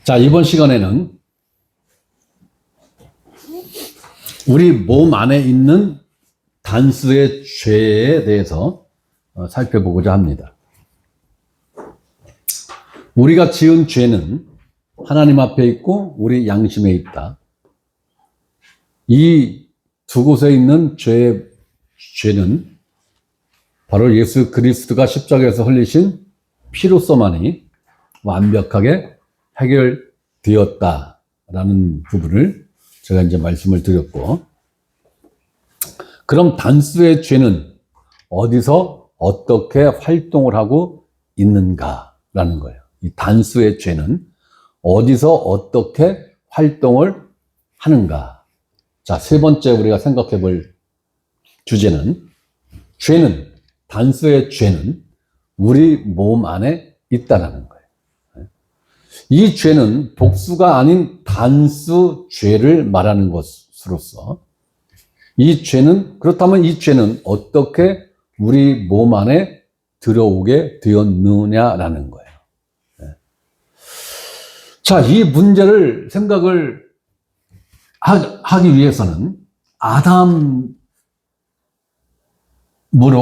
자, 이번 시간에는 우리 몸 안에 있는 단수의 죄에 대해서 살펴보고자 합니다. 우리가 지은 죄는 하나님 앞에 있고 우리 양심에 있다. 이 두 곳에 있는 죄는 바로 예수 그리스도가 십자가에서 흘리신 피로서만이 완벽하게 해결되었다라는 부분을 제가 이제 말씀을 드렸고, 그럼 단수의 죄는 어디서 어떻게 활동을 하고 있는가라는 거예요. 이 단수의 죄는 어디서 어떻게 활동을 하는가. 자, 세 번째 우리가 생각해 볼 주제는, 단수의 죄는 우리 몸 안에 있다라는 거예요. 이 죄는 복수가 아닌 단수 죄를 말하는 것으로서, 그렇다면 이 죄는 어떻게 우리 몸 안에 들어오게 되었느냐라는 거예요. 자, 이 문제를 생각을 하기 위해서는 아담으로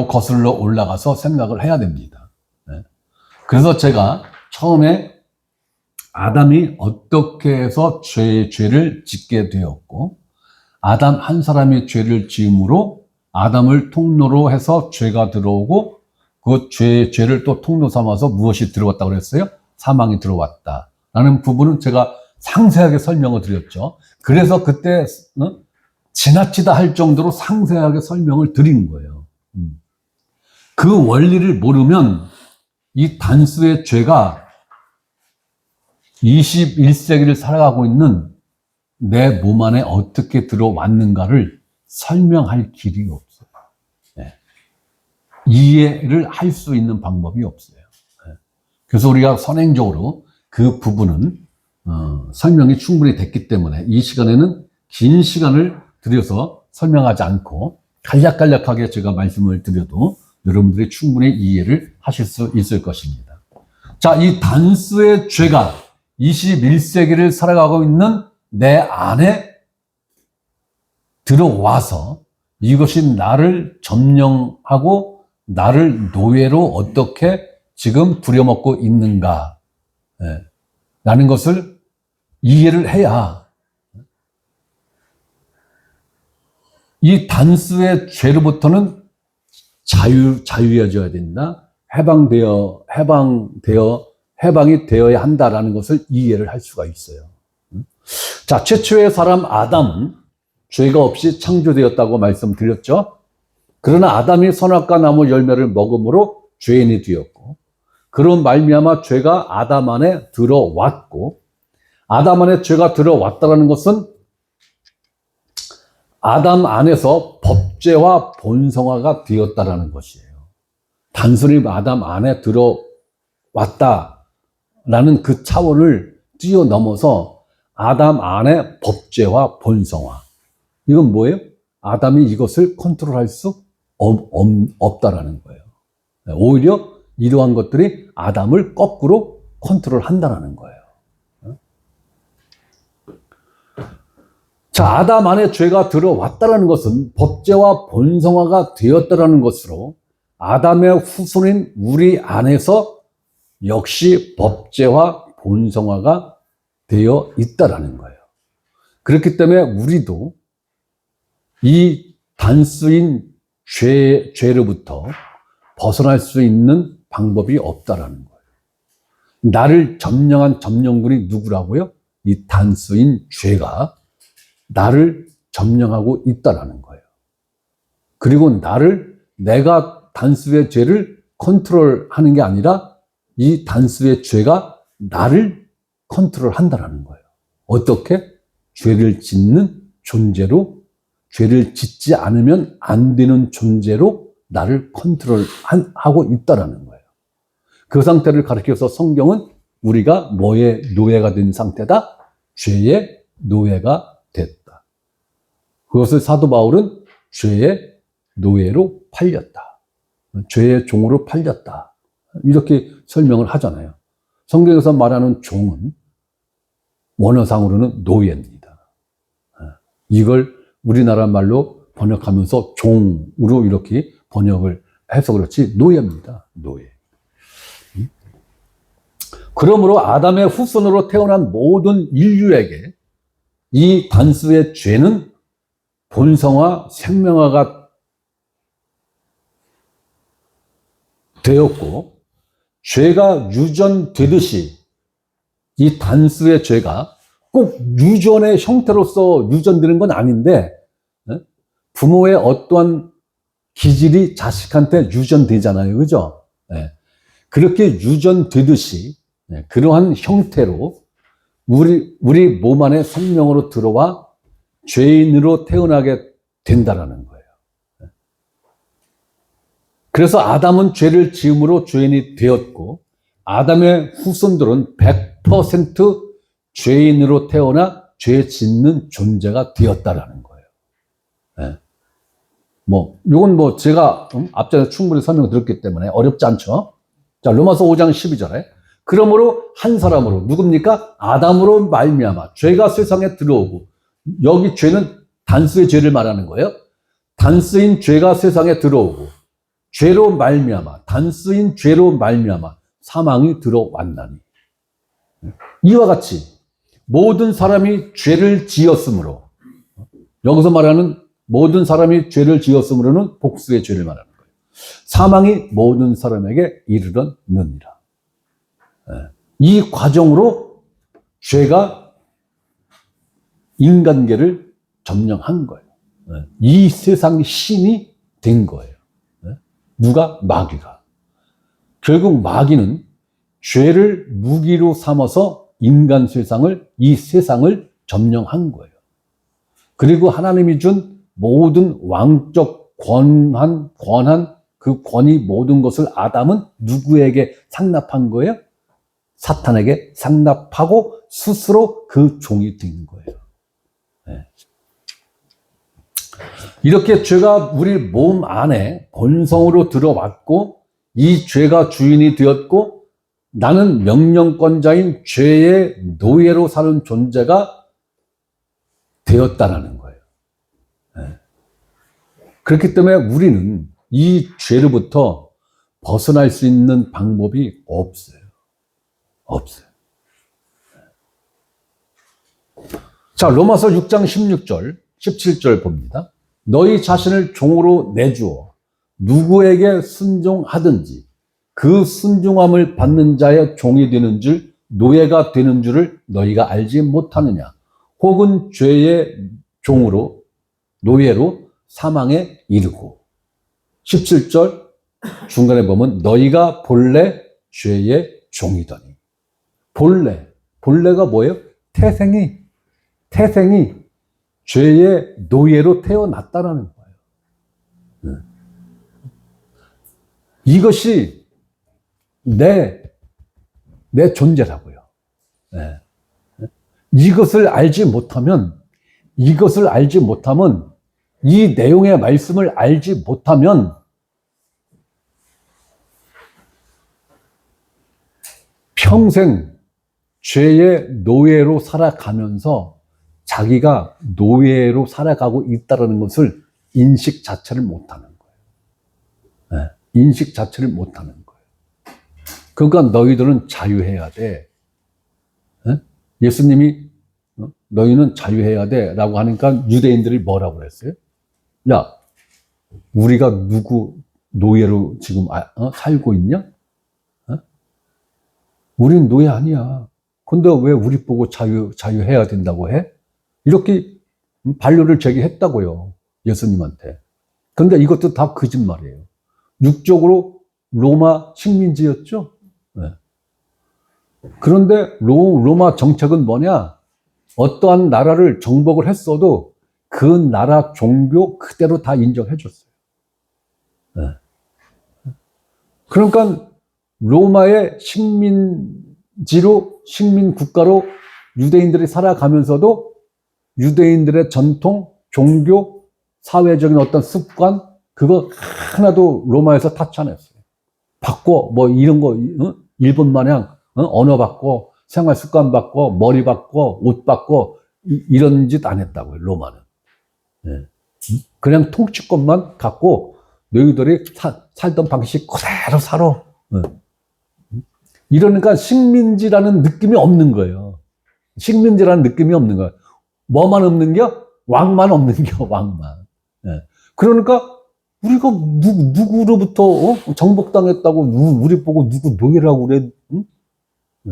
거슬러 올라가서 생각을 해야 됩니다. 그래서 제가 처음에 아담이 어떻게 해서 죄를 짓게 되었고, 아담 한 사람이 죄를 지음으로 아담을 통로로 해서 죄가 들어오고, 그 죄를 또 통로 삼아서 무엇이 들어왔다고 그랬어요? 사망이 들어왔다라는 부분은 제가 상세하게 설명을 드렸죠. 그래서 그때 지나치다 할 정도로 상세하게 설명을 드린 거예요. 그 원리를 모르면 이 단수의 죄가 21세기를 살아가고 있는 내 몸 안에 어떻게 들어왔는가를 설명할 길이 없어요. 이해를 할 수 있는 방법이 없어요. 그래서 우리가 선행적으로 그 부분은 설명이 충분히 됐기 때문에 이 시간에는 긴 시간을 들여서 설명하지 않고 간략간략하게 제가 말씀을 드려도 여러분들이 충분히 이해를 하실 수 있을 것입니다. 자, 이 단수의 죄가 21세기를 살아가고 있는 내 안에 들어와서 이것이 나를 점령하고 나를 노예로 어떻게 지금 부려먹고 있는가 라는 것을 이해를 해야 이 단수의 죄로부터는 자유해져야 된다. 해방이 되어야 한다라는 것을 이해를 할 수가 있어요. 자, 최초의 사람 아담은 죄가 없이 창조되었다고 말씀드렸죠. 그러나 아담이 선악과 나무 열매를 먹음으로 죄인이 되었고, 그런 말미암아 죄가 아담 안에 들어왔고, 아담 안에 죄가 들어왔다는 것은 아담 안에서 법죄와 본성화가 되었다는 것이에요. 단순히 아담 안에 들어왔다라는 그 차원을 뛰어넘어서 아담 안에 법죄와 본성화. 이건 뭐예요? 아담이 이것을 컨트롤할 수 없다라는 거예요. 오히려 이러한 것들이 아담을 거꾸로 컨트롤한다는 거예요. 자, 아담 안에 죄가 들어왔다는 것은 법죄와 본성화가 되었다는 것으로 아담의 후손인 우리 안에서 역시 법죄와 본성화가 되어 있다는 거예요. 그렇기 때문에 우리도 이 단수인 죄로부터 벗어날 수 있는 방법이 없다라는 거예요. 나를 점령한 점령군이 누구라고요? 이 단수인 죄가 나를 점령하고 있다라는 거예요. 그리고 내가 단수의 죄를 컨트롤하는 게 아니라 이 단수의 죄가 나를 컨트롤한다라는 거예요. 어떻게? 죄를 짓는 존재로, 죄를 짓지 않으면 안 되는 존재로 나를 컨트롤하고 있다라는 거예요. 그 상태를 가리켜서 성경은 우리가 뭐의 노예가 된 상태다? 죄의 노예가 됐다. 그것을 사도 바울은 죄의 노예로 팔렸다. 죄의 종으로 팔렸다. 이렇게 설명을 하잖아요. 성경에서 말하는 종은 원어상으로는 노예입니다. 이걸 우리나라 말로 번역하면서 종으로 이렇게 번역을 해서 그렇지 노예입니다. 노예. 그러므로 아담의 후손으로 태어난 모든 인류에게 이 단수의 죄는 본성화, 생명화가 되었고, 죄가 유전되듯이 이 단수의 죄가 꼭 유전의 형태로서 유전되는 건 아닌데, 부모의 어떠한 기질이 자식한테 유전되잖아요. 그죠? 그렇게 유전되듯이 그러한 형태로 우리 몸 안에 생명으로 들어와 죄인으로 태어나게 된다라는 거예요. 그래서 아담은 죄를 지음으로 죄인이 되었고, 아담의 후손들은 100% 죄인으로 태어나 죄 짓는 존재가 되었다라는 거예요. 요건 제가 앞전에 충분히 설명드렸기 때문에 어렵지 않죠? 자, 로마서 5장 12절에 그러므로 한 사람으로 누굽니까? 아담으로 말미암아 죄가 세상에 들어오고, 여기 죄는 단수의 죄를 말하는 거예요. 단수인 죄가 세상에 들어오고 죄로 말미암아, 단수인 죄로 말미암아 사망이 들어왔나니, 이와 같이 모든 사람이 죄를 지었으므로, 여기서 말하는 모든 사람이 죄를 지었으므로는 복수의 죄를 말하는 거예요. 사망이 모든 사람에게 이르렀느니라. 이 과정으로 죄가 인간계를 점령한 거예요. 이 세상 신이 된 거예요. 누가? 마귀가. 결국 마귀는 죄를 무기로 삼아서 인간 세상을, 이 세상을 점령한 거예요. 그리고 하나님이 준 모든 왕적 권한, 그 권위 모든 것을 아담은 누구에게 상납한 거예요? 사탄에게 상납하고 스스로 그 종이 된 거예요. 이렇게 죄가 우리 몸 안에 본성으로 들어왔고, 이 죄가 주인이 되었고, 나는 명령권자인 죄의 노예로 사는 존재가 되었다라는 거예요. 그렇기 때문에 우리는 이 죄로부터 벗어날 수 있는 방법이 없어요. 자, 로마서 6장 16절, 17절 봅니다. 너희 자신을 종으로 내주어 누구에게 순종하든지 그 순종함을 받는 자의 종이 되는 줄, 노예가 되는 줄을 너희가 알지 못하느냐? 혹은 죄의 종으로, 노예로 사망에 이르고. 17절 중간에 보면 너희가 본래 죄의 종이더니. 본래가 뭐예요? 태생이 죄의 노예로 태어났다라는 거예요. 이것이 내 존재라고요. 이것을 알지 못하면, 이 내용의 말씀을 알지 못하면 평생 죄의 노예로 살아가면서 자기가 노예로 살아가고 있다는 것을 인식 자체를 못하는 거예요. 인식 자체를 못하는 거예요. 그러니까 너희들은 자유해야 돼. 예수님이 너희는 자유해야 돼 라고 하니까 유대인들이 뭐라고 그랬어요? 야, 우리가 누구 노예로 지금 살고 있냐? 우린 노예 아니야. 근데 왜 우리 보고 자유해야 된다고 해? 이렇게 반론을 제기했다고요, 예수님한테. 근데 이것도 다 거짓말이에요. 육적으로 로마 식민지였죠. 그런데 로마 정책은 뭐냐? 어떠한 나라를 정복을 했어도 그 나라 종교 그대로 다 인정해 줬어요. 그러니까 로마의 식민 국가로 유대인들이 살아가면서도 유대인들의 전통, 종교, 사회적인 어떤 습관, 그거 하나도 로마에서 타치 안 했어요. 바꿔, 이런 거, 일본 마냥 언어 바꿔, 생활 습관 바꿔, 머리 바꿔, 옷 바꿔, 이런 짓 안 했다고요, 로마는. 예. 그냥 통치권만 갖고 너희들이 살던 방식 그대로 살아. 이러니까 식민지라는 느낌이 없는 거예요. 식민지라는 느낌이 없는 거예요. 뭐만 없는 게 왕만 없는 게 왕만. 예. 그러니까 우리가 누구로부터 정복당했다고 우리 보고 누구 노예라고 그래? 응? 예.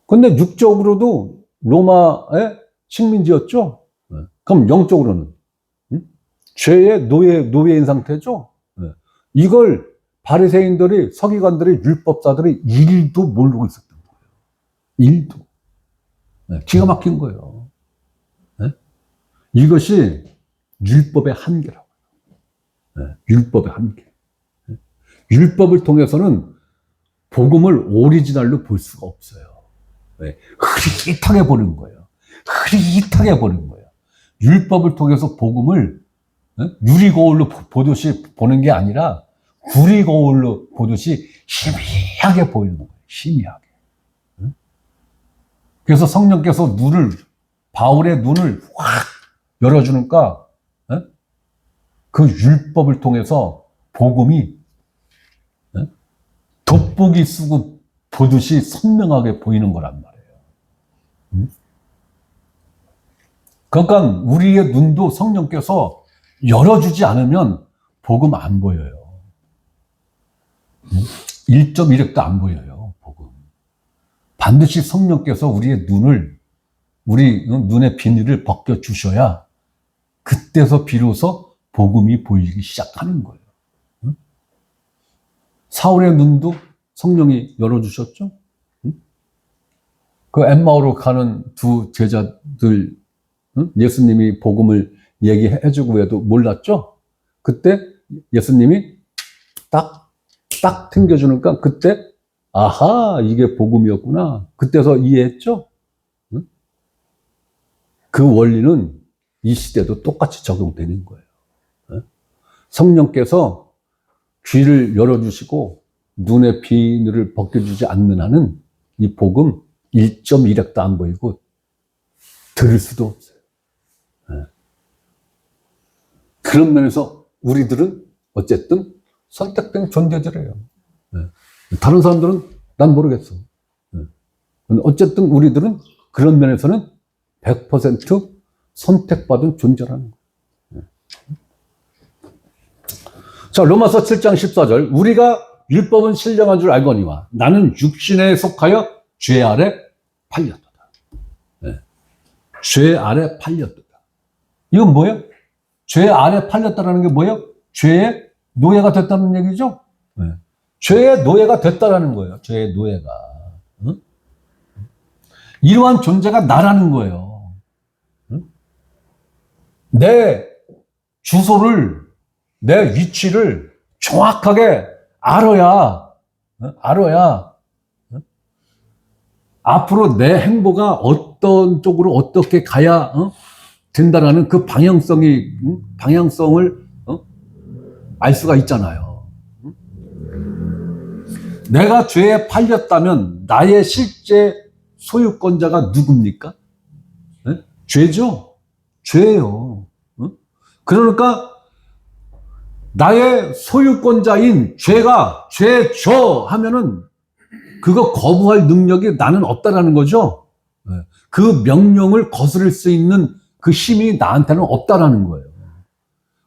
근데 육적으로도 로마의 식민지였죠. 예. 그럼 영적으로는 죄의 노예인 상태죠. 예. 이걸 바리새인들이, 서기관들이, 율법사들이 일도 모르고 있었던 거예요. 일도. 예. 기가 막힌 거예요. 예? 이것이 율법의 한계라고. 예. 율법의 한계. 예. 율법을 통해서는 복음을 오리지널로 볼 수가 없어요. 예. 흐릿하게 보는 거예요. 흐릿하게 보는 거예요. 율법을 통해서 복음을 유리거울로 보듯이 보는 게 아니라 구리거울로 보듯이 희미하게 보이는 거예요. 희미하게. 그래서 성령께서 바울의 눈을 확 열어주니까 그 율법을 통해서 복음이 돋보기 쓰고 보듯이 선명하게 보이는 거란 말이에요. 그러니까 우리의 눈도 성령께서 열어주지 않으면 복음 안 보여요. 1.1획도 안 보여요, 복음. 반드시 성령께서 우리 눈의 비닐을 벗겨주셔야 그때서 비로소 복음이 보이기 시작하는 거예요. 사울의 눈도 성령이 열어주셨죠? 그 엠마오로 가는 두 제자들, 예수님이 복음을 얘기해주고 해도 몰랐죠? 그때 예수님이 딱 튕겨주니까 그때 아하, 이게 복음이었구나. 그때서 이해했죠? 그 원리는 이 시대도 똑같이 적용되는 거예요. 성령께서 귀를 열어주시고 눈의 비늘을 벗겨주지 않는 한은 이 복음 1.1획도 안 보이고 들을 수도 없어요. 그런 면에서 우리들은 어쨌든 선택된 존재들이에요. 다른 사람들은 난 모르겠어. 어쨌든 우리들은 그런 면에서는 100% 선택받은 존재라는 거예요. 자, 로마서 7장 14절. 우리가 율법은 신령한 줄 알거니와 나는 육신에 속하여 죄 아래 팔렸도다. 죄 아래 팔렸도다. 이건 뭐예요? 죄 아래 팔렸다라는 게 뭐예요? 죄의 노예가 됐다는 얘기죠? 죄의 노예가 됐다라는 거예요. 죄의 노예가. 이러한 존재가 나라는 거예요. 내 주소를, 내 위치를 정확하게 알아야 앞으로 내 행보가 어떤 쪽으로 어떻게 가야 된다라는 그 방향성을 알 수가 있잖아요. 내가 죄에 팔렸다면 나의 실제 소유권자가 누굽니까? 죄죠? 죄예요. 그러니까 나의 소유권자인 죄가 죄져 하면은 그거 거부할 능력이 나는 없다라는 거죠. 그 명령을 거스를 수 있는 그 힘이 나한테는 없다라는 거예요.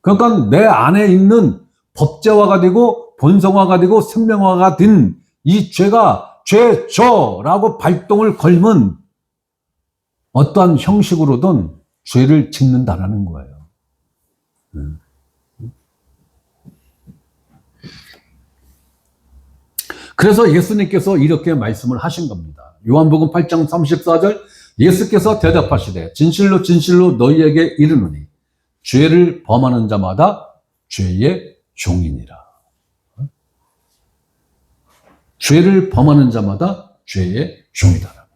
그러니까 내 안에 있는 법제화가 되고 본성화가 되고 생명화가 된 이 죄가 죄져라고 발동을 걸면 어떠한 형식으로든 죄를 짓는다라는 거예요. 그래서 예수님께서 이렇게 말씀을 하신 겁니다. 요한복음 8장 34절 예수께서 대답하시되 진실로 진실로 너희에게 이르노니 죄를 범하는 자마다 죄의 종이니라. 죄를 범하는 자마다 죄의 종이다.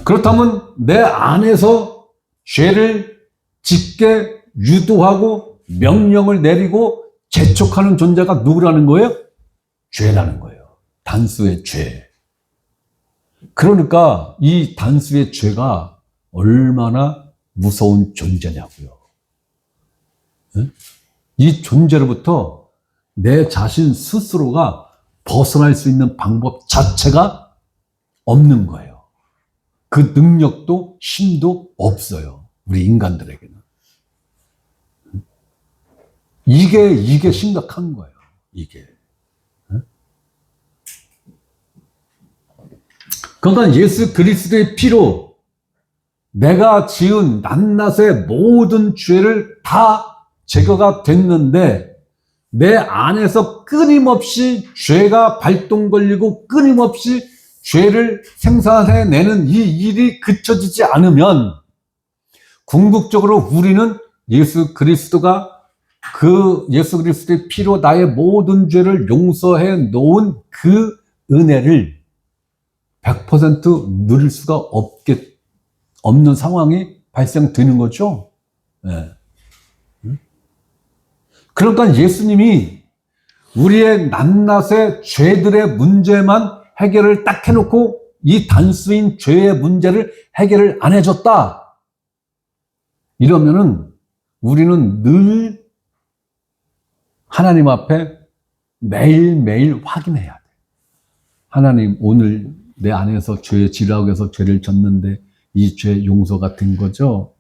그렇다면 내 안에서 죄를 짓게 유도하고 명령을 내리고 재촉하는 존재가 누구라는 거예요? 죄라는 거예요. 단수의 죄. 그러니까 이 단수의 죄가 얼마나 무서운 존재냐고요. 이 존재로부터 내 자신 스스로가 벗어날 수 있는 방법 자체가 없는 거예요. 그 능력도 힘도 없어요. 우리 인간들에게는. 이게 심각한 거예요. 이게. 그러니까 예수 그리스도의 피로 내가 지은 낱낱의 모든 죄를 다 제거가 됐는데 내 안에서 끊임없이 죄가 발동 걸리고 끊임없이 죄를 생산해내는 이 일이 그쳐지지 않으면 궁극적으로 우리는 예수 그리스도가 그 예수 그리스도의 피로 나의 모든 죄를 용서해 놓은 그 은혜를 100% 누릴 수가 없는 상황이 발생되는 거죠. 네. 그러니까 예수님이 우리의 낱낱의 죄들의 문제만 해결을 딱 해놓고 이 단수인 죄의 문제를 해결을 안 해줬다. 이러면은 우리는 늘 하나님 앞에 매일매일 확인해야 돼. 하나님, 오늘 내 안에서 죄에 지라고해서 죄를 졌는데 이 죄 용서가 된 거죠?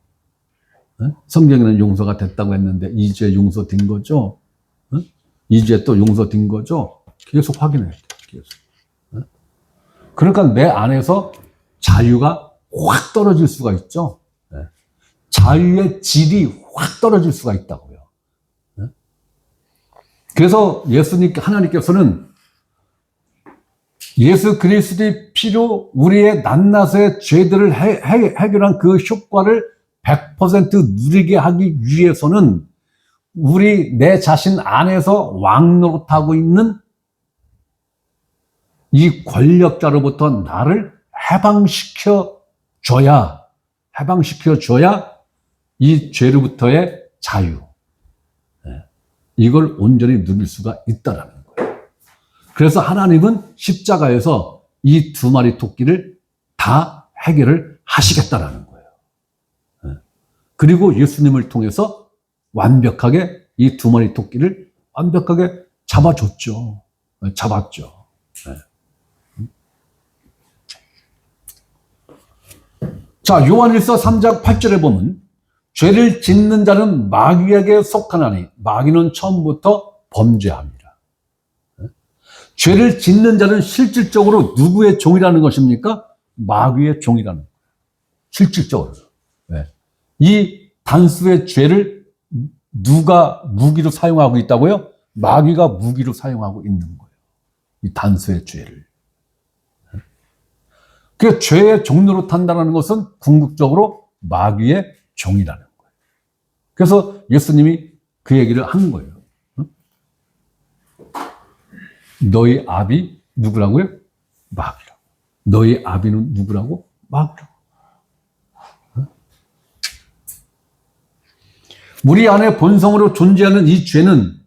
성경에는 용서가 됐다고 했는데 이 죄 용서된 거죠? 이 죄 또 용서된 거죠? 계속 확인해야 돼. 계속. 그러니까 내 안에서 자유가 확 떨어질 수가 있죠. 자유의 질이 확 떨어질 수가 있다고요. 그래서 하나님께서는 예수 그리스도의 피로 우리의 낱낱의 죄들을 해결한 그 효과를 100% 누리게 하기 위해서는 내 자신 안에서 왕노릇하고 있는 이 권력자로부터 나를 해방시켜 줘야 이 죄로부터의 자유, 이걸 온전히 누릴 수가 있다라는 거예요. 그래서 하나님은 십자가에서 이 두 마리 토끼를 다 해결을 하시겠다라는 거예요. 그리고 예수님을 통해서 완벽하게 이 두 마리 토끼를 완벽하게 잡았죠. 자, 요한일서 3장 8절에 보면 죄를 짓는 자는 마귀에게 속하나니 마귀는 처음부터 범죄합니다. 죄를 짓는 자는 실질적으로 누구의 종이라는 것입니까? 마귀의 종이라는 거예요. 실질적으로. 이 단수의 죄를 누가 무기로 사용하고 있다고요? 마귀가 무기로 사용하고 있는 거예요. 이 단수의 죄를. 그 죄의 종로로 탄다는 것은 궁극적으로 마귀의 종이라는 거예요. 그래서 예수님이 그 얘기를 한 거예요. 너희 아비 누구라고요? 마귀라고. 너희 아비는 누구라고? 마귀라고. 우리 안에 본성으로 존재하는 이 죄는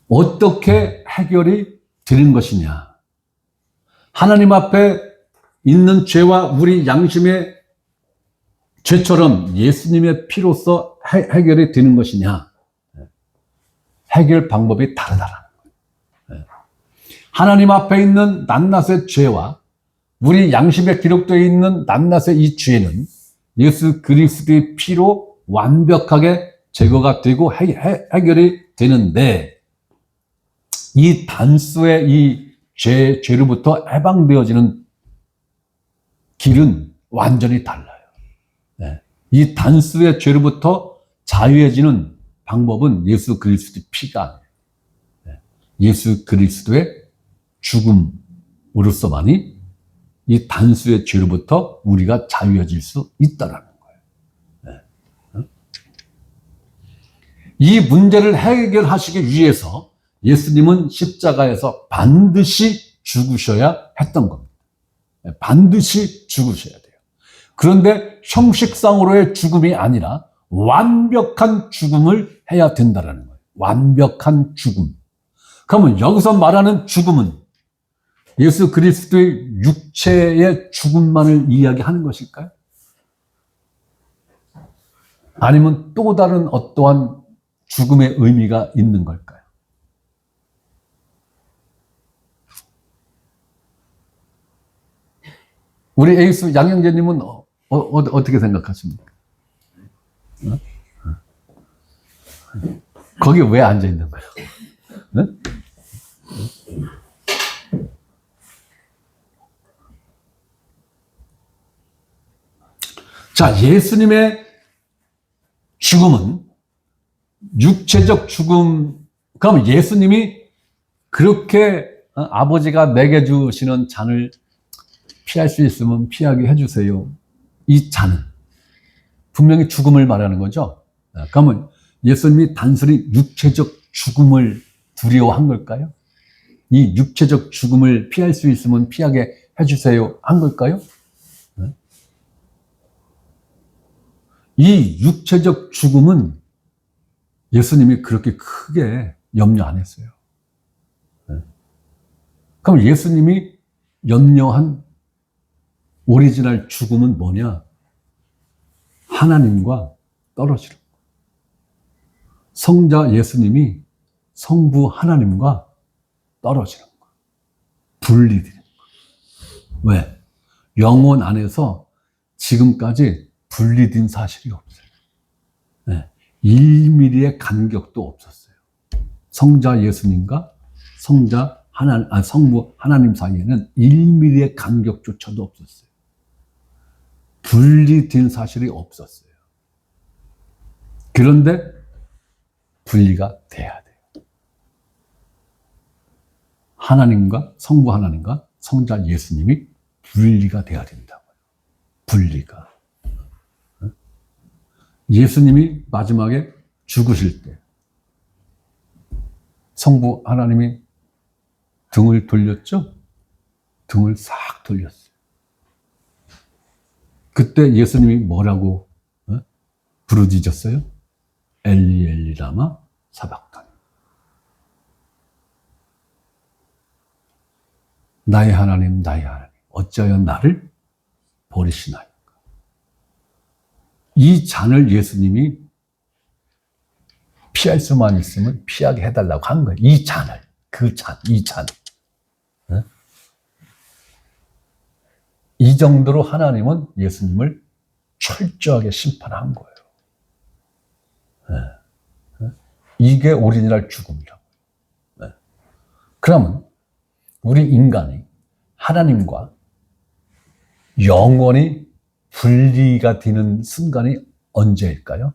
어떻게 해결이 되는 것이냐? 하나님 앞에 있는 죄와 우리 양심의 죄처럼 예수님의 피로써 해결이 되는 것이냐? 해결 방법이 다르다라는 거예요. 하나님 앞에 있는 낱낱의 죄와 우리 양심에 기록되어 있는 낱낱의 이 죄는 예수 그리스도의 피로 완벽하게 제거가 되고 해결이 되는데 이 단수의 이 죄로부터 해방되어지는 길은 완전히 달라요. 이 단수의 죄로부터 자유해지는 방법은 예수 그리스도의 피가 아니에요. 예수 그리스도의 죽음으로서만이 이 단수의 죄로부터 우리가 자유해질 수 있다는 거예요. 이 문제를 해결하시기 위해서 예수님은 십자가에서 반드시 죽으셔야 했던 겁니다. 반드시 죽으셔야 돼요. 그런데 형식상으로의 죽음이 아니라 완벽한 죽음을 해야 된다는 거예요. 완벽한 죽음. 그러면 여기서 말하는 죽음은 예수 그리스도의 육체의 죽음만을 이야기하는 것일까요? 아니면 또 다른 어떠한 죽음의 의미가 있는 걸까요? 우리 에이스 양영재님은 어떻게 생각하십니까? 거기 왜 앉아 있는 거예요? 네? 자, 예수님의 죽음은 육체적 죽음. 그럼 예수님이 그렇게 아버지가 내게 주시는 잔을 피할 수 있으면 피하게 해주세요. 이 잔은 분명히 죽음을 말하는 거죠. 그러면 예수님이 단순히 육체적 죽음을 두려워한 걸까요? 이 육체적 죽음을 피할 수 있으면 피하게 해주세요 한 걸까요? 이 육체적 죽음은 예수님이 그렇게 크게 염려 안 했어요. 그럼 예수님이 염려한 오리지널 죽음은 뭐냐? 하나님과 떨어지는 것. 성자 예수님이 성부 하나님과 떨어지는 것. 분리되는 것. 왜? 영혼 안에서 지금까지 분리된 사실이 없어요. 네. 1mm의 간격도 없었어요. 성자 예수님과 성부 하나님 사이에는 1mm의 간격조차도 없었어요. 분리된 사실이 없었어요. 그런데 분리가 돼야 돼요. 하나님과 성부 하나님과 성자 예수님이 분리가 돼야 된다고요. 분리가. 예수님이 마지막에 죽으실 때 성부 하나님이 등을 돌렸죠? 등을 싹 돌렸어요. 그때 예수님이 뭐라고 부르짖었어요? 엘리 엘리 라마 사박다니. 나의 하나님 나의 하나님 어찌하여 나를 버리시나이까. 이 잔을 예수님이 피할 수만 있으면 피하게 해달라고 한 거예요. 이 잔을, 이 잔. 이 정도로 하나님은 예수님을 철저하게 심판한 거예요. 이게 오리지널 죽음이라고. 그러면 우리 인간이 하나님과 영원히 분리가 되는 순간이 언제일까요?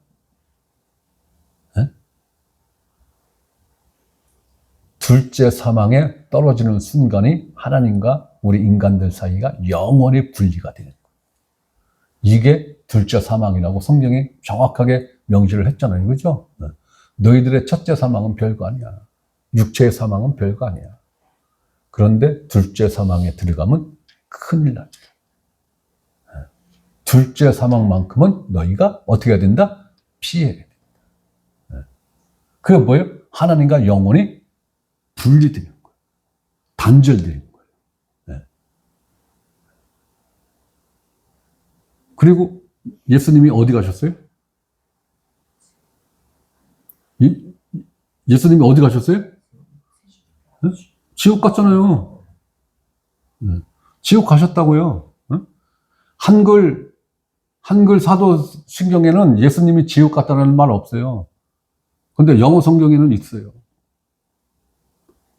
둘째 사망에 떨어지는 순간이 하나님과 우리 인간들 사이가 영원히 분리가 되는 거예요. 이게 둘째 사망이라고 성경이 정확하게 명시를 했잖아요. 그죠? 너희들의 첫째 사망은 별거 아니야. 육체의 사망은 별거 아니야. 그런데 둘째 사망에 들어가면 큰일 나죠. 둘째 사망만큼은 너희가 어떻게 해야 된다? 피해야 된다. 그게 뭐예요? 하나님과 영원히 분리되는 거예요. 단절되는 거예요. 그리고 예수님이 어디 가셨어요? 예수님이 어디 가셨어요? 지옥 갔잖아요. 지옥 가셨다고요. 한글 사도신경에는 예수님이 지옥 갔다는 말 없어요. 근데 영어 성경에는 있어요.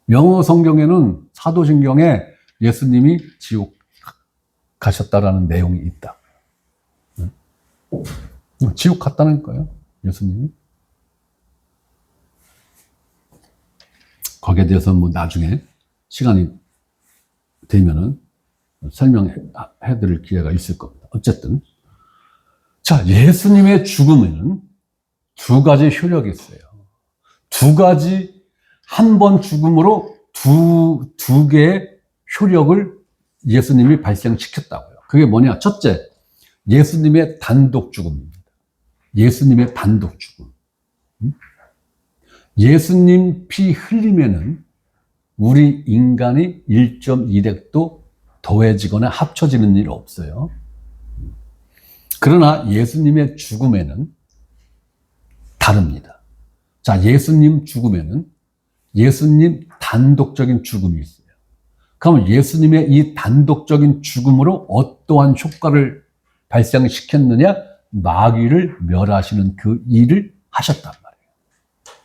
영어 성경에는 사도신경에 예수님이 지옥 가셨다라는 내용이 있다. 지옥 갔다는 거예요, 예수님이. 거기에 대해서 뭐 나중에 시간이 되면은 설명해 드릴 기회가 있을 겁니다. 어쨌든. 자, 예수님의 죽음에는 두 가지 효력이 있어요. 두 가지, 한 번 죽음으로 두 개의 효력을 예수님이 발생시켰다고요. 그게 뭐냐? 첫째, 예수님의 단독 죽음입니다. 예수님의 단독 죽음. 예수님 피 흘리면은 우리 인간이 1.1핵도 더해지거나 합쳐지는 일 없어요. 그러나 예수님의 죽음에는 다릅니다. 자, 예수님 죽음에는 예수님 단독적인 죽음이 있어요. 그럼 예수님의 이 단독적인 죽음으로 어떠한 효과를 발생시켰느냐? 마귀를 멸하시는 그 일을 하셨단 말이에요.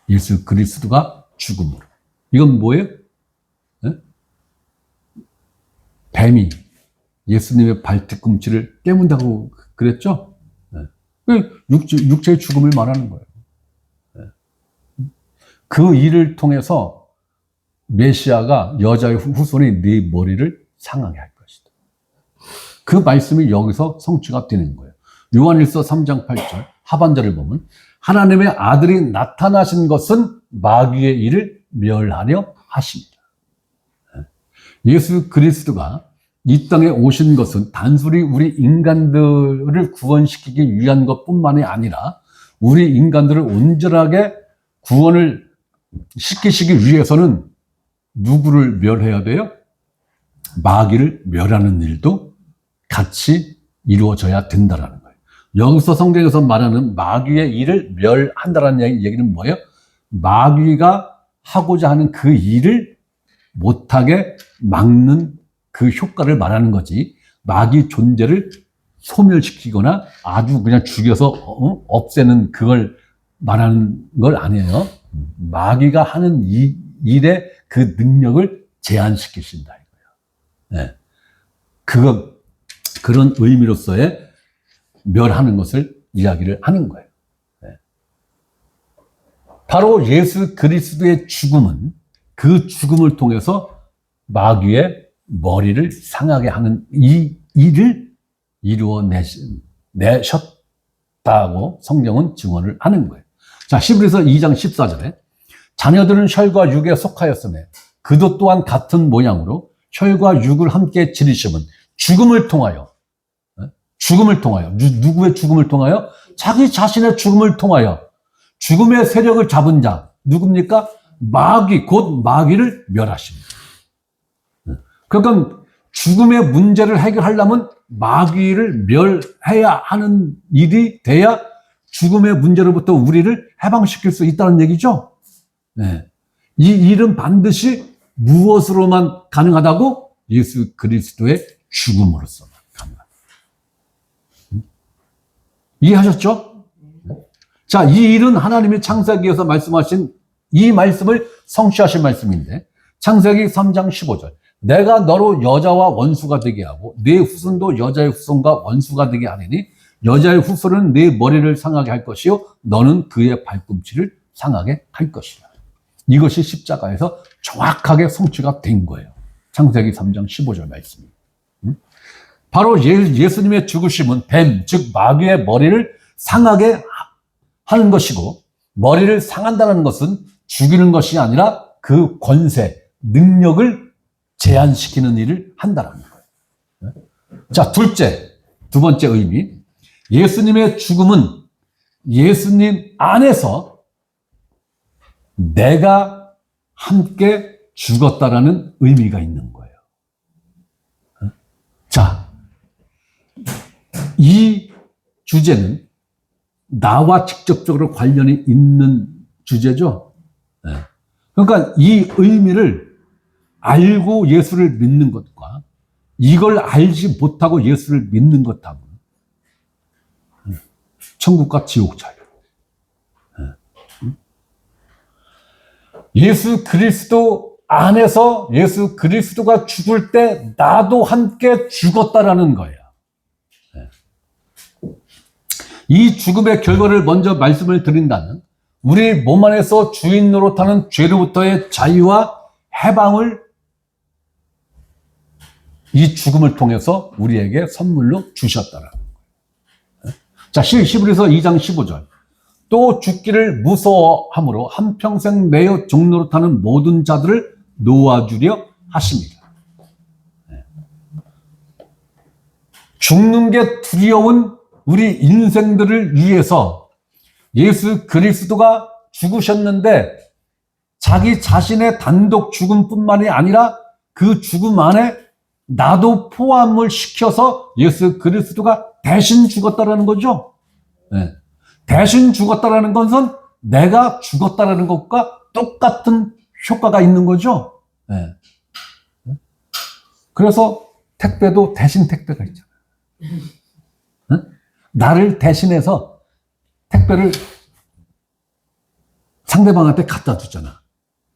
예수 그리스도가 죽음으로. 이건 뭐예요? 네? 뱀이 예수님의 발뒤꿈치를 깨문다고 그랬죠? 네. 육체의 죽음을 말하는 거예요. 네. 그 일을 통해서 메시아가 여자의 후손이 네 머리를 상하게 할 것이다. 그 말씀이 여기서 성취가 되는 거예요. 요한일서 3장 8절 하반절을 보면 하나님의 아들이 나타나신 것은 마귀의 일을 멸하려 하십니다. 예수 그리스도가 이 땅에 오신 것은 단순히 우리 인간들을 구원시키기 위한 것뿐만이 아니라 우리 인간들을 온전하게 구원을 시키시기 위해서는 누구를 멸해야 돼요? 마귀를 멸하는 일도 같이 이루어져야 된다라는 거예요. 여기서 성경에서 말하는 마귀의 일을 멸한다라는 얘기는 뭐예요? 마귀가 하고자 하는 그 일을 못하게 막는 그 효과를 말하는 거지, 마귀 존재를 소멸시키거나 아주 그냥 죽여서 없애는 그걸 말하는 걸 아니에요. 마귀가 하는 이 일의 그 능력을 제한시키신다 이거예요. 네. 그런 의미로서의 멸하는 것을 이야기를 하는 거예요. 네. 바로 예수 그리스도의 죽음은 그 죽음을 통해서 마귀의 머리를 상하게 하는 이 일을 이루어내셨다고 성경은 증언을 하는 거예요. 자, 히브리서 2장 14절에 자녀들은 혈과 육에 속하였으며 그도 또한 같은 모양으로 혈과 육을 함께 지니심은 죽음을 통하여 누구의 죽음을 통하여? 자기 자신의 죽음을 통하여 죽음의 세력을 잡은 자 누굽니까? 마귀, 곧 마귀를 멸하십니다. 그러니까 죽음의 문제를 해결하려면 마귀를 멸해야 하는 일이 돼야 죽음의 문제로부터 우리를 해방시킬 수 있다는 얘기죠. 네. 이 일은 반드시 무엇으로만 가능하다고? 예수 그리스도의 죽음으로서만 가능하다. 이해하셨죠? 자, 이 일은 하나님이 창세기에서 말씀하신 이 말씀을 성취하신 말씀인데, 창세기 3장 15절 내가 너로 여자와 원수가 되게 하고 네 후손도 여자의 후손과 원수가 되게 하리니 여자의 후손은 네 머리를 상하게 할 것이요 너는 그의 발꿈치를 상하게 할 것이라. 이것이 십자가에서 정확하게 성취가 된 거예요. 창세기 3장 15절 말씀이. 바로 예수님의 죽으심은 뱀, 즉 마귀의 머리를 상하게 하는 것이고, 머리를 상한다는 것은 죽이는 것이 아니라 그 권세, 능력을 제한시키는 일을 한다는 거예요. 자, 두 번째 의미. 예수님의 죽음은 예수님 안에서 내가 함께 죽었다라는 의미가 있는 거예요. 자, 이 주제는 나와 직접적으로 관련이 있는 주제죠. 그러니까 이 의미를 알고 예수를 믿는 것과 이걸 알지 못하고 예수를 믿는 것하고 천국과 지옥 차이. 예수 그리스도 안에서 예수 그리스도가 죽을 때 나도 함께 죽었다라는 거예요. 이 죽음의 결과를 먼저 말씀을 드린다면 우리 몸 안에서 주인 노릇하는 죄로부터의 자유와 해방을 이 죽음을 통해서 우리에게 선물로 주셨다라는 거예요. 자, 히브리서 2장 15절 또 죽기를 무서워함으로 한평생 매여 종노릇하는 모든 자들을 놓아주려 하십니다. 죽는 게 두려운 우리 인생들을 위해서 예수 그리스도가 죽으셨는데 자기 자신의 단독 죽음뿐만이 아니라 그 죽음 안에 나도 포함을 시켜서 예수 그리스도가 대신 죽었다라는 거죠. 네. 대신 죽었다라는 것은 내가 죽었다라는 것과 똑같은 효과가 있는 거죠. 네. 그래서 택배도 대신 택배가 있잖아요. 네? 나를 대신해서 택배를 상대방한테 갖다 주잖아.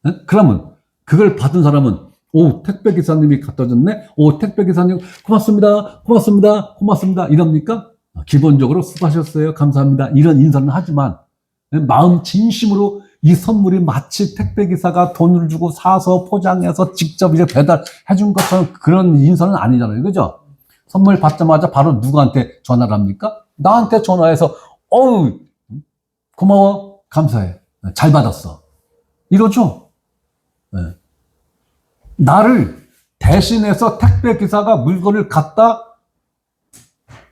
네? 그러면 그걸 받은 사람은 오, 택배 기사님이 갖다 줬네? 오, 택배 기사님 고맙습니다. 고맙습니다. 고맙습니다. 이럽니까? 기본적으로 수고하셨어요. 감사합니다. 이런 인사는 하지만 마음 진심으로 이 선물이 마치 택배 기사가 돈을 주고 사서 포장해서 직접 이제 배달해 준 것처럼 그런 인사는 아니잖아요. 그죠? 선물 받자마자 바로 누구한테 전화를 합니까? 나한테 전화해서 어우 고마워. 감사해. 잘 받았어. 이러죠? 네. 나를 대신해서 택배 기사가 물건을 갖다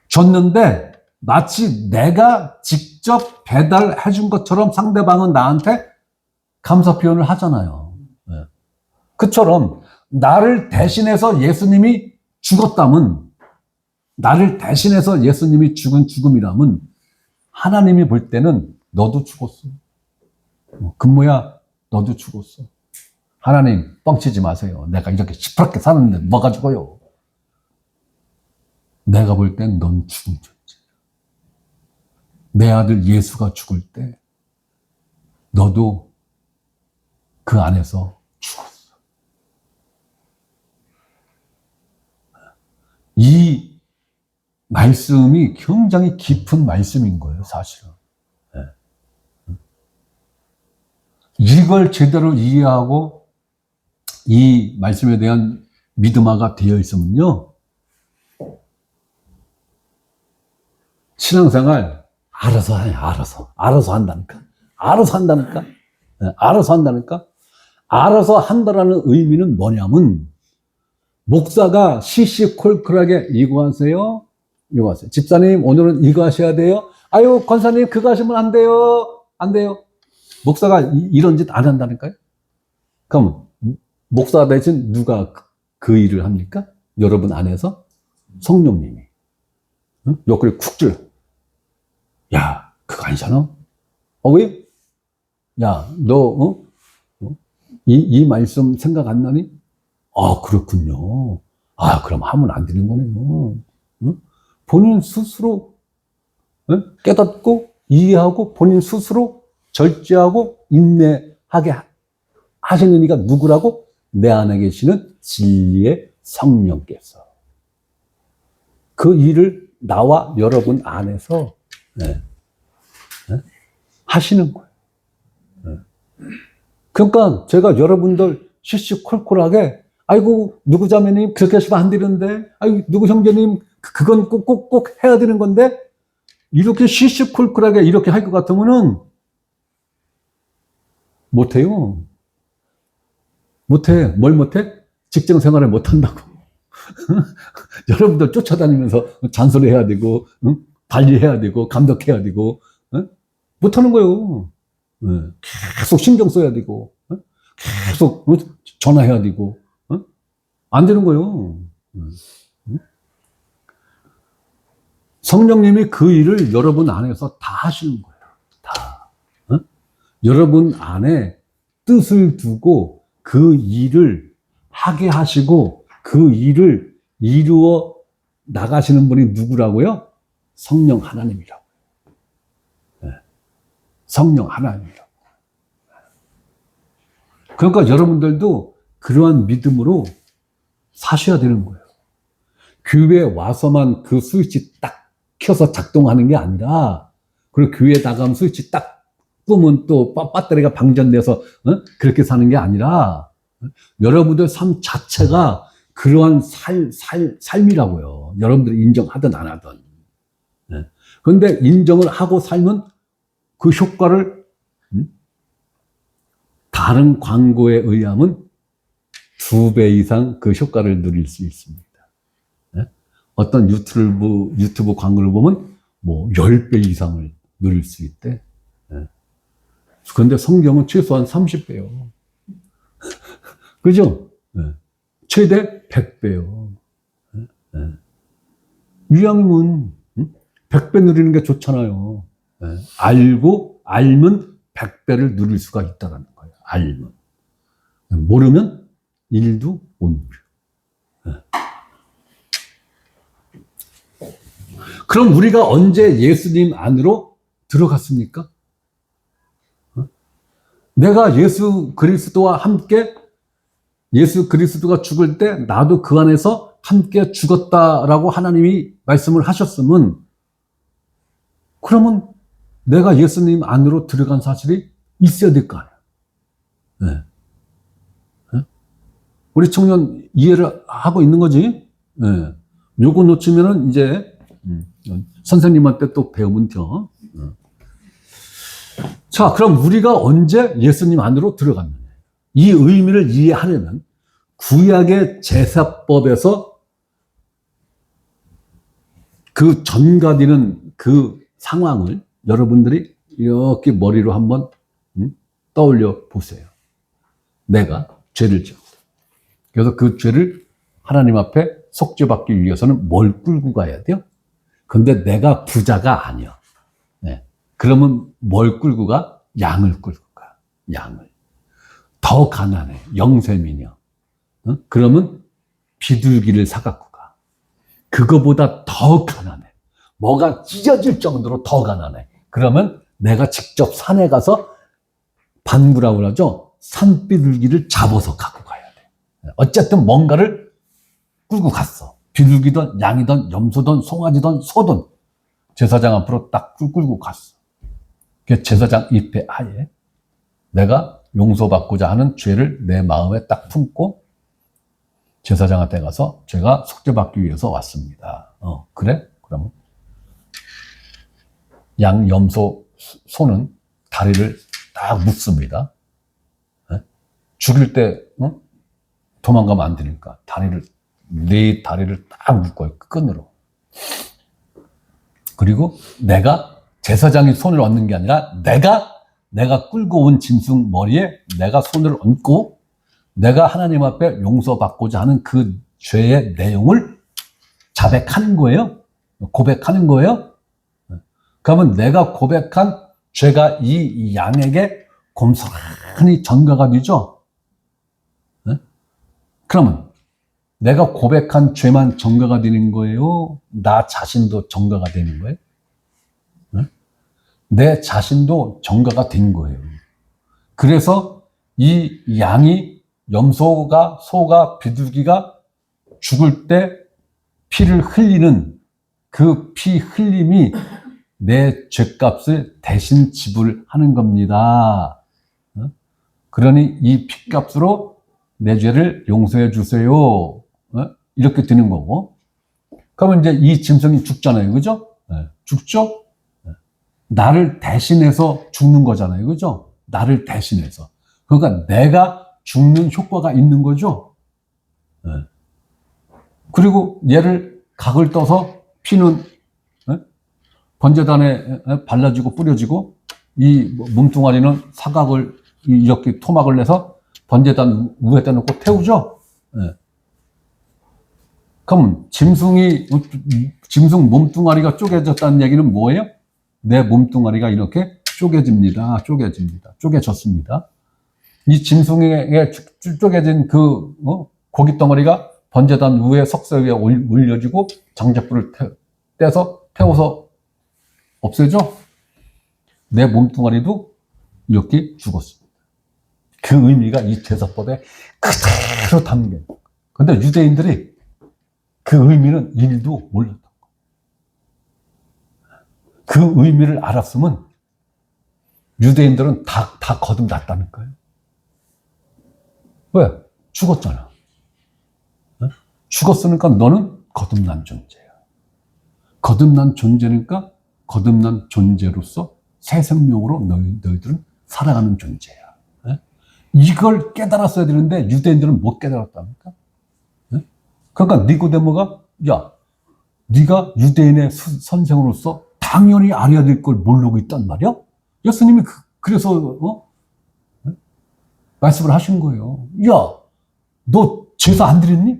줬는데 마치 내가 직접 배달해 준 것처럼 상대방은 나한테 감사 표현을 하잖아요. 네. 그처럼 나를 대신해서 예수님이 죽었다면, 나를 대신해서 예수님이 죽은 죽음이라면 하나님이 볼 때는 너도 죽었어. 근모야 너도 죽었어. 하나님 뻥치지 마세요. 내가 이렇게 시퍼렇게 사는데 뭐가 죽어요. 내가 볼 땐 넌 죽은 존재. 내 아들 예수가 죽을 때 너도 그 안에서 죽었어. 이 말씀이 굉장히 깊은 말씀인 거예요, 사실은. 이걸 제대로 이해하고 이 말씀에 대한 믿음화가 되어 있으면요, 신앙생활 알아서 해, 알아서 한다니까. 알아서 한다라는 의미는 뭐냐면, 목사가 시시콜콜하게 이거 하세요. 집사님 오늘은 이거 하셔야 돼요. 아유 권사님 그거 하시면 안 돼요. 목사가 이런 짓 안 한다니까요. 그럼 목사 대신 누가 그 일을 합니까? 여러분 안에서 성령님이. 응? 옆구리 쿡 찔러. 야, 그거 아니잖아. 왜? 야, 너 이 말씀 생각 안 나니? 아, 그렇군요. 아, 그럼 하면 안 되는 거네요. 응? 본인 스스로 깨닫고 이해하고 본인 스스로 절제하고 인내하게 하시는 이가 누구라고? 내 안에 계시는 진리의 성령께서 그 일을 나와 여러분 안에서 하시는 거예요. 그러니까 제가 여러분들 시시콜콜하게 아이고 누구 자매님 그렇게 하시면 안 되는데, 아이고 누구 형제님 그건 꼭 해야 되는 건데, 이렇게 시시콜콜하게 이렇게 할 것 같으면은 못해요. 못해. 뭘 못해? 직장 생활을 못한다고. 여러분들 쫓아다니면서 잔소리해야 되고, 관리해야 되고, 감독해야 되고, 못하는 거예요. 계속 신경 써야 되고, 계속 전화해야 되고, 안 되는 거예요. 성령님이 그 일을 여러분 안에서 다 하시는 거예요. 다. 여러분 안에 뜻을 두고 그 일을 하게 하시고 그 일을 이루어 나가시는 분이 누구라고요? 성령 하나님이라고. 성령 하나님이라고. 그러니까 여러분들도 그러한 믿음으로 사셔야 되는 거예요. 교회에 와서만 그 스위치 딱 켜서 작동하는 게 아니라, 그리고 교회에 나가면 스위치 딱 끄면 또 배터리가 방전돼서 그렇게 사는 게 아니라, 여러분들 삶 자체가 그러한 삶이라고요. 여러분들이 인정하든 안 하든. 그런데 인정을 하고 살면 그 효과를 다른 광고에 의하면 2배 이상 그 효과를 누릴 수 있습니다. 어떤 유튜브 광고를 보면 뭐 10배 이상을 누릴 수 있대. 그런데 성경은 최소한 30배요. 그죠? 네. 최대 100배요. 네. 이왕이면 100배 누리는 게 좋잖아요. 네. 알면 100배를 누릴 수가 있다는 거예요. 알면. 모르면 1도 못 누려. 네. 그럼 우리가 언제 예수님 안으로 들어갔습니까? 내가 예수 그리스도와 함께, 예수 그리스도가 죽을 때 나도 그 안에서 함께 죽었다라고 하나님이 말씀을 하셨으면, 그러면 내가 예수님 안으로 들어간 사실이 있어야 될 거 아니야. 네. 네? 우리 청년 이해를 하고 있는 거지? 네. 요거 놓치면은 이제 선생님한테 또 배우면 돼. 자, 그럼 우리가 언제 예수님 안으로 들어갔느냐? 이 의미를 이해하려면 구약의 제사법에서 그 전가되는 그 상황을 여러분들이 이렇게 머리로 한번 떠올려 보세요. 내가 죄를 지었어. 그래서 그 죄를 하나님 앞에 속죄받기 위해서는 뭘 끌고 가야 돼요? 근데 내가 부자가 아니야. 네. 그러면 뭘 끌고 가? 양을 끌고 가. 양을. 더 가난해. 영세미녀. 그러면 비둘기를 사갖고 가. 그거보다 더 가난해. 뭐가 찢어질 정도로 더 가난해. 그러면 내가 직접 산에 가서 반구라고 그러죠. 산비둘기를 잡아서 갖고 가야 돼. 어쨌든 뭔가를 끌고 갔어. 비둘기든 양이든 염소든 송아지든 소든 제사장 앞으로 딱 끌고 갔어. 제사장 입회 하에 내가 용서받고자 하는 죄를 내 마음에 딱 품고 제사장한테 가서 제가 속죄받기 위해서 왔습니다. 그래? 그러면 양, 염소, 소는 다리를 딱 묶습니다. 죽일 때 도망가면 안 되니까 네 다리를 딱 묶어요. 끈으로. 그리고 내가 제사장이 손을 얹는 게 아니라 내가 끌고 온 짐승 머리에 내가 손을 얹고 내가 하나님 앞에 용서받고자 하는 그 죄의 내용을 자백하는 거예요. 고백하는 거예요. 그러면 내가 고백한 죄가 이 양에게 곰스란히 전가가 되죠. 그러면 내가 고백한 죄만 전가가 되는 거예요? 나 자신도 전가가 되는 거예요? 내 자신도 전가가 된 거예요. 그래서 이 양이, 염소가, 소가, 비둘기가 죽을 때 피를 흘리는 그 피 흘림이 내 죄값을 대신 지불하는 겁니다. 그러니 이 피값으로 내 죄를 용서해 주세요. 이렇게 되는 거고. 그러면 이제 이 짐승이 죽잖아요. 그죠? 죽죠? 나를 대신해서 죽는 거잖아요. 그죠? 나를 대신해서. 그러니까 내가 죽는 효과가 있는 거죠. 그리고 얘를 각을 떠서 피는 번제단에 발라지고 뿌려지고 이 몸뚱아리는 사각을 이렇게 토막을 내서 번제단 위에다 놓고 태우죠. 그럼 짐승 몸뚱아리가 쪼개졌다는 얘기는 뭐예요? 내 몸뚱아리가 이렇게 쪼개졌습니다. 이 짐승에게 쪼개진 그 고기 덩어리가 번제단 위에 석쇠 위에 올려지고 장작불을 떼서 태워서 없애죠? 내 몸뚱아리도 이렇게 죽었습니다. 그 의미가 이 제사법에 그대로 담겨. 근데 유대인들이 그 의미는 1도 몰랐던 거예요. 그 의미를 알았으면 유대인들은 다 거듭났다는 거예요. 왜? 죽었잖아. 죽었으니까 너는 거듭난 존재야. 거듭난 존재니까 거듭난 존재로서 새 생명으로 너희들은 살아가는 존재야. 이걸 깨달았어야 되는데 유대인들은 못 깨달았다니까. 그러니까 니고데모가 야, 네가 유대인의 선생으로서 당연히 알아야 될 걸 모르고 있단 말이야? 예수님이 그래서 말씀을 하신 거예요. 야, 너 제사 안 드렸니?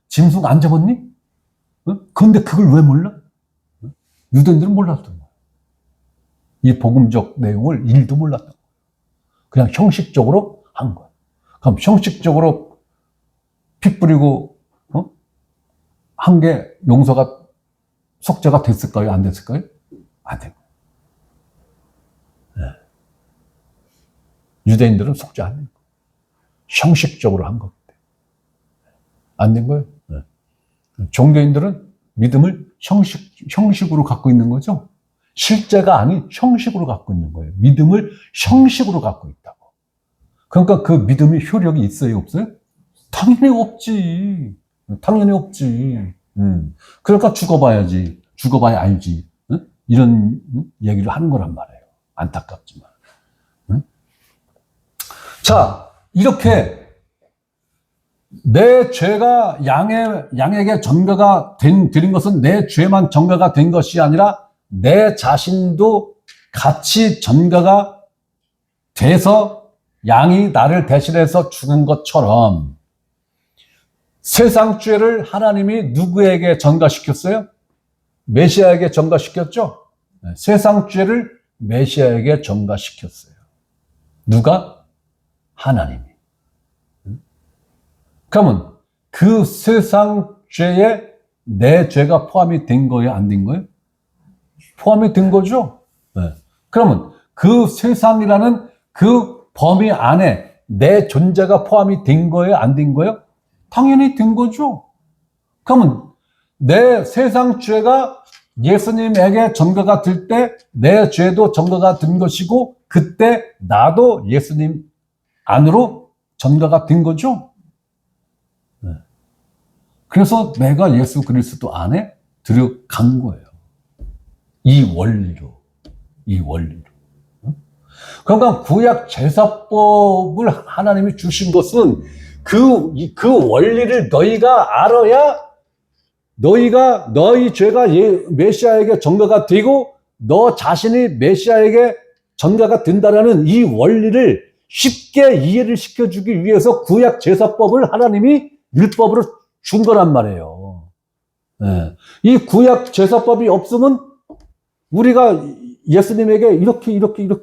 짐승 안 잡았니? 그런데 그걸 왜 몰라? 유대인들은 몰랐던 거야. 이 복음적 내용을 1도 몰랐던 거야. 그냥 형식적으로 한 거야. 그럼 형식적으로 피 뿌리고 한 게 용서가 속죄가 됐을까요? 안 됐을까요? 안 된 거예요. 네. 유대인들은 속죄 안 된 거예요. 형식적으로 한 거기 때문에. 안 된 거예요. 네. 종교인들은 믿음을 형식으로 갖고 있는 거죠. 실제가 아닌 형식으로 갖고 있는 거예요. 믿음을 형식으로 갖고 있다고. 그러니까 그 믿음이 효력이 있어요, 없어요? 당연히 없지. 당연히 없지. 그러니까 죽어봐야지. 죽어봐야 알지. 이런 얘기를 하는 거란 말이에요. 안타깝지만. 자, 이렇게 내 죄가 양에게 전가가 드린 것은 내 죄만 전가가 된 것이 아니라 내 자신도 같이 전가가 돼서 양이 나를 대신해서 죽은 것처럼 세상 죄를 하나님이 누구에게 전가시켰어요? 메시아에게 전가시켰죠? 세상 죄를 메시아에게 전가시켰어요. 누가? 하나님이. 그러면 그 세상 죄에 내 죄가 포함이 된 거예요? 안 된 거예요? 포함이 된 거죠? 네. 그러면 그 세상이라는 그 범위 안에 내 존재가 포함이 된 거예요? 안 된 거예요? 당연히 된 거죠. 그러면 내 세상 죄가 예수님에게 전가가 될 때 내 죄도 전가가 된 것이고 그때 나도 예수님 안으로 전가가 된 거죠. 네. 그래서 내가 예수 그리스도 안에 들어간 거예요. 이 원리로. 그러니까 구약 제사법을 하나님이 주신 것은 그 원리를 너희가 알아야 너희 죄가 메시아에게 전가가 되고 너 자신이 메시아에게 전가가 된다라는 이 원리를 쉽게 이해를 시켜주기 위해서 구약 제사법을 하나님이 율법으로 준 거란 말이에요. 네. 이 구약 제사법이 없으면 우리가 예수님에게 이렇게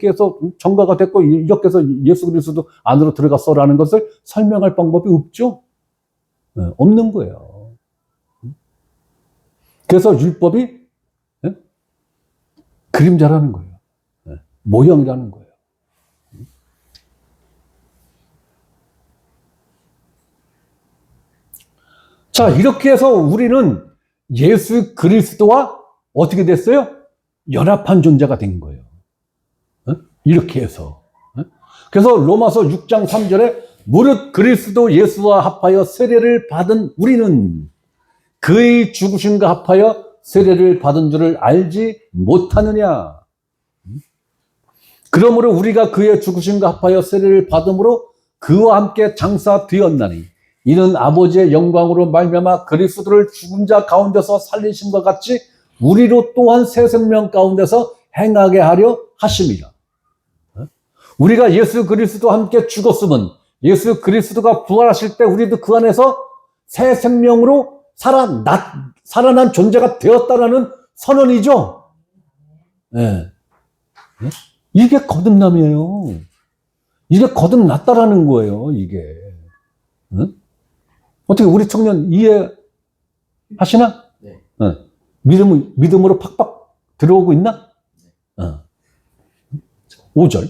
해서 전가가 됐고 이렇게 해서 예수 그리스도 안으로 들어갔어라는 것을 설명할 방법이 없죠. 네, 없는 거예요. 그래서 율법이 네? 그림자라는 거예요. 네, 모형이라는 거예요. 자, 이렇게 해서 우리는 예수 그리스도와 어떻게 됐어요? 연합한 존재가 된 거예요. 이렇게 해서. 그래서 로마서 6장 3절에 무릇 그리스도 예수와 합하여 세례를 받은 우리는 그의 죽으심과 합하여 세례를 받은 줄을 알지 못하느냐. 그러므로 우리가 그의 죽으심과 합하여 세례를 받음으로 그와 함께 장사되었나니 이는 아버지의 영광으로 말미암아 그리스도를 죽은 자 가운데서 살리심과 같이 우리로 또한 새 생명 가운데서 행하게 하려 하심이라. 우리가 예수 그리스도와 함께 죽었으면 예수 그리스도가 부활하실 때 우리도 그 안에서 새 생명으로 살아난 존재가 되었다라는 선언이죠. 네. 이게 거듭남이에요. 이게 거듭났다라는 거예요, 이게. 어떻게 우리 청년 이해하시나? 네. 믿음으로 팍팍 들어오고 있나? 5절.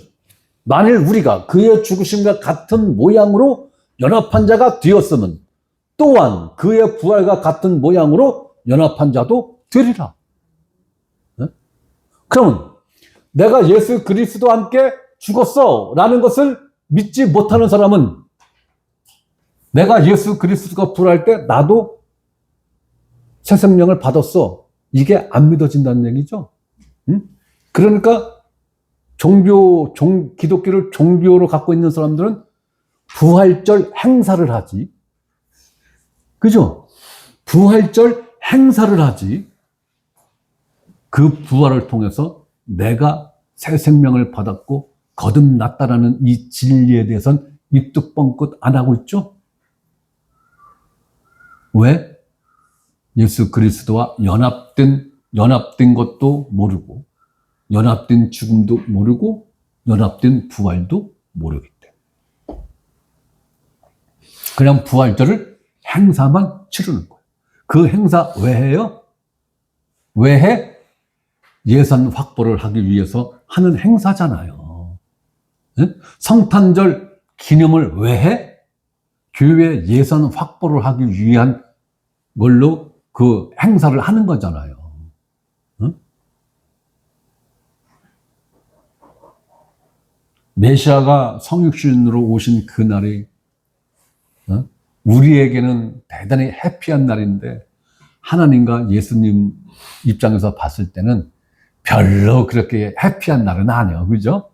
만일 우리가 그의 죽으심과 같은 모양으로 연합한 자가 되었으면 또한 그의 부활과 같은 모양으로 연합한 자도 되리라. 그러면 내가 예수 그리스도와 함께 죽었어 라는 것을 믿지 못하는 사람은 내가 예수 그리스도가 부활할 때 나도 새 생명을 받았어. 이게 안 믿어진다는 얘기죠. 그러니까 기독교를 종교로 갖고 있는 사람들은 부활절 행사를 하지. 그죠? 부활절 행사를 하지. 그 부활을 통해서 내가 새 생명을 받았고 거듭났다라는 이 진리에 대해서는 입도 뻥끗 안 하고 있죠. 왜? 예수 그리스도와 연합된 것도 모르고, 연합된 죽음도 모르고, 연합된 부활도 모르기 때문에. 그냥 부활절을 행사만 치르는 거예요. 그 행사 왜 해요? 왜 해? 예산 확보를 하기 위해서 하는 행사잖아요. 네? 성탄절 기념을 왜 해? 교회 예산 확보를 하기 위한 걸로 그 행사를 하는 거잖아요. 응? 메시아가 성육신으로 오신 그날이 우리에게는 대단히 해피한 날인데 하나님과 예수님 입장에서 봤을 때는 별로 그렇게 해피한 날은 아니에요. 그죠?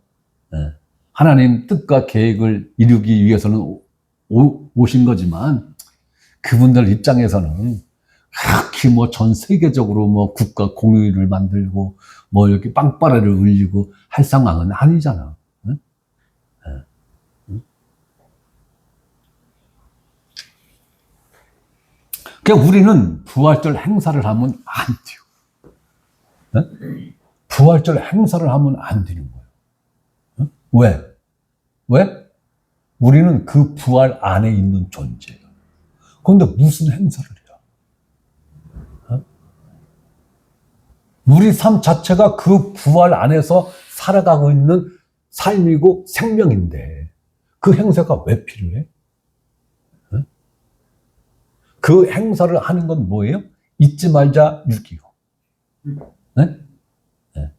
하나님 뜻과 계획을 이루기 위해서는 오신 거지만 그분들 입장에서는 그렇게 뭐 전 세계적으로 뭐 국가 공휴일을 만들고 뭐 이렇게 빵빠레를 울리고 할 상황은 아니잖아. 그러니까 우리는 부활절 행사를 하면 안 돼요. 부활절 행사를 하면 안 되는 거예요. 왜? 왜? 우리는 그 부활 안에 있는 존재예요. 그런데 무슨 행사를 해요? 우리 삶 자체가 그 부활 안에서 살아가고 있는 삶이고 생명인데 그 행사가 왜 필요해? 그 행사를 하는 건 뭐예요? 잊지 말자 6.25. 네? 네.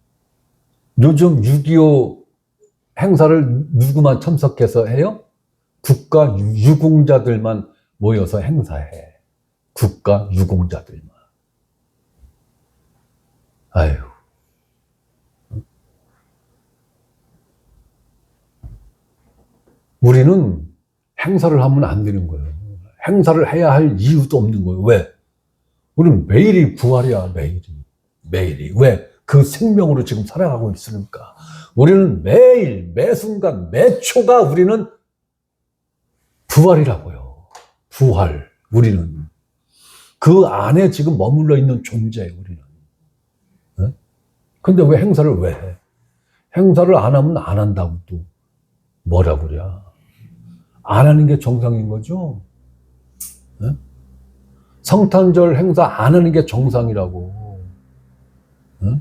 요즘 6.25 행사를 누구만 참석해서 해요? 국가 유공자들만 모여서 행사해. 국가 유공자들만. 아유. 우리는 행사를 하면 안 되는 거예요. 행사를 해야 할 이유도 없는 거예요. 왜? 우리는 매일이 부활이야, 매일이. 매일이. 왜? 그 생명으로 지금 살아가고 있으니까. 우리는 매일, 매 순간, 매 초가 우리는 부활이라고요. 부활. 우리는. 그 안에 지금 머물러 있는 존재예요, 우리는. 네? 근데 왜 행사를 왜 해? 행사를 안 하면 안 한다고 또 뭐라 그래? 안 하는 게 정상인 거죠? 네? 성탄절 행사 안 하는 게 정상이라고. 네?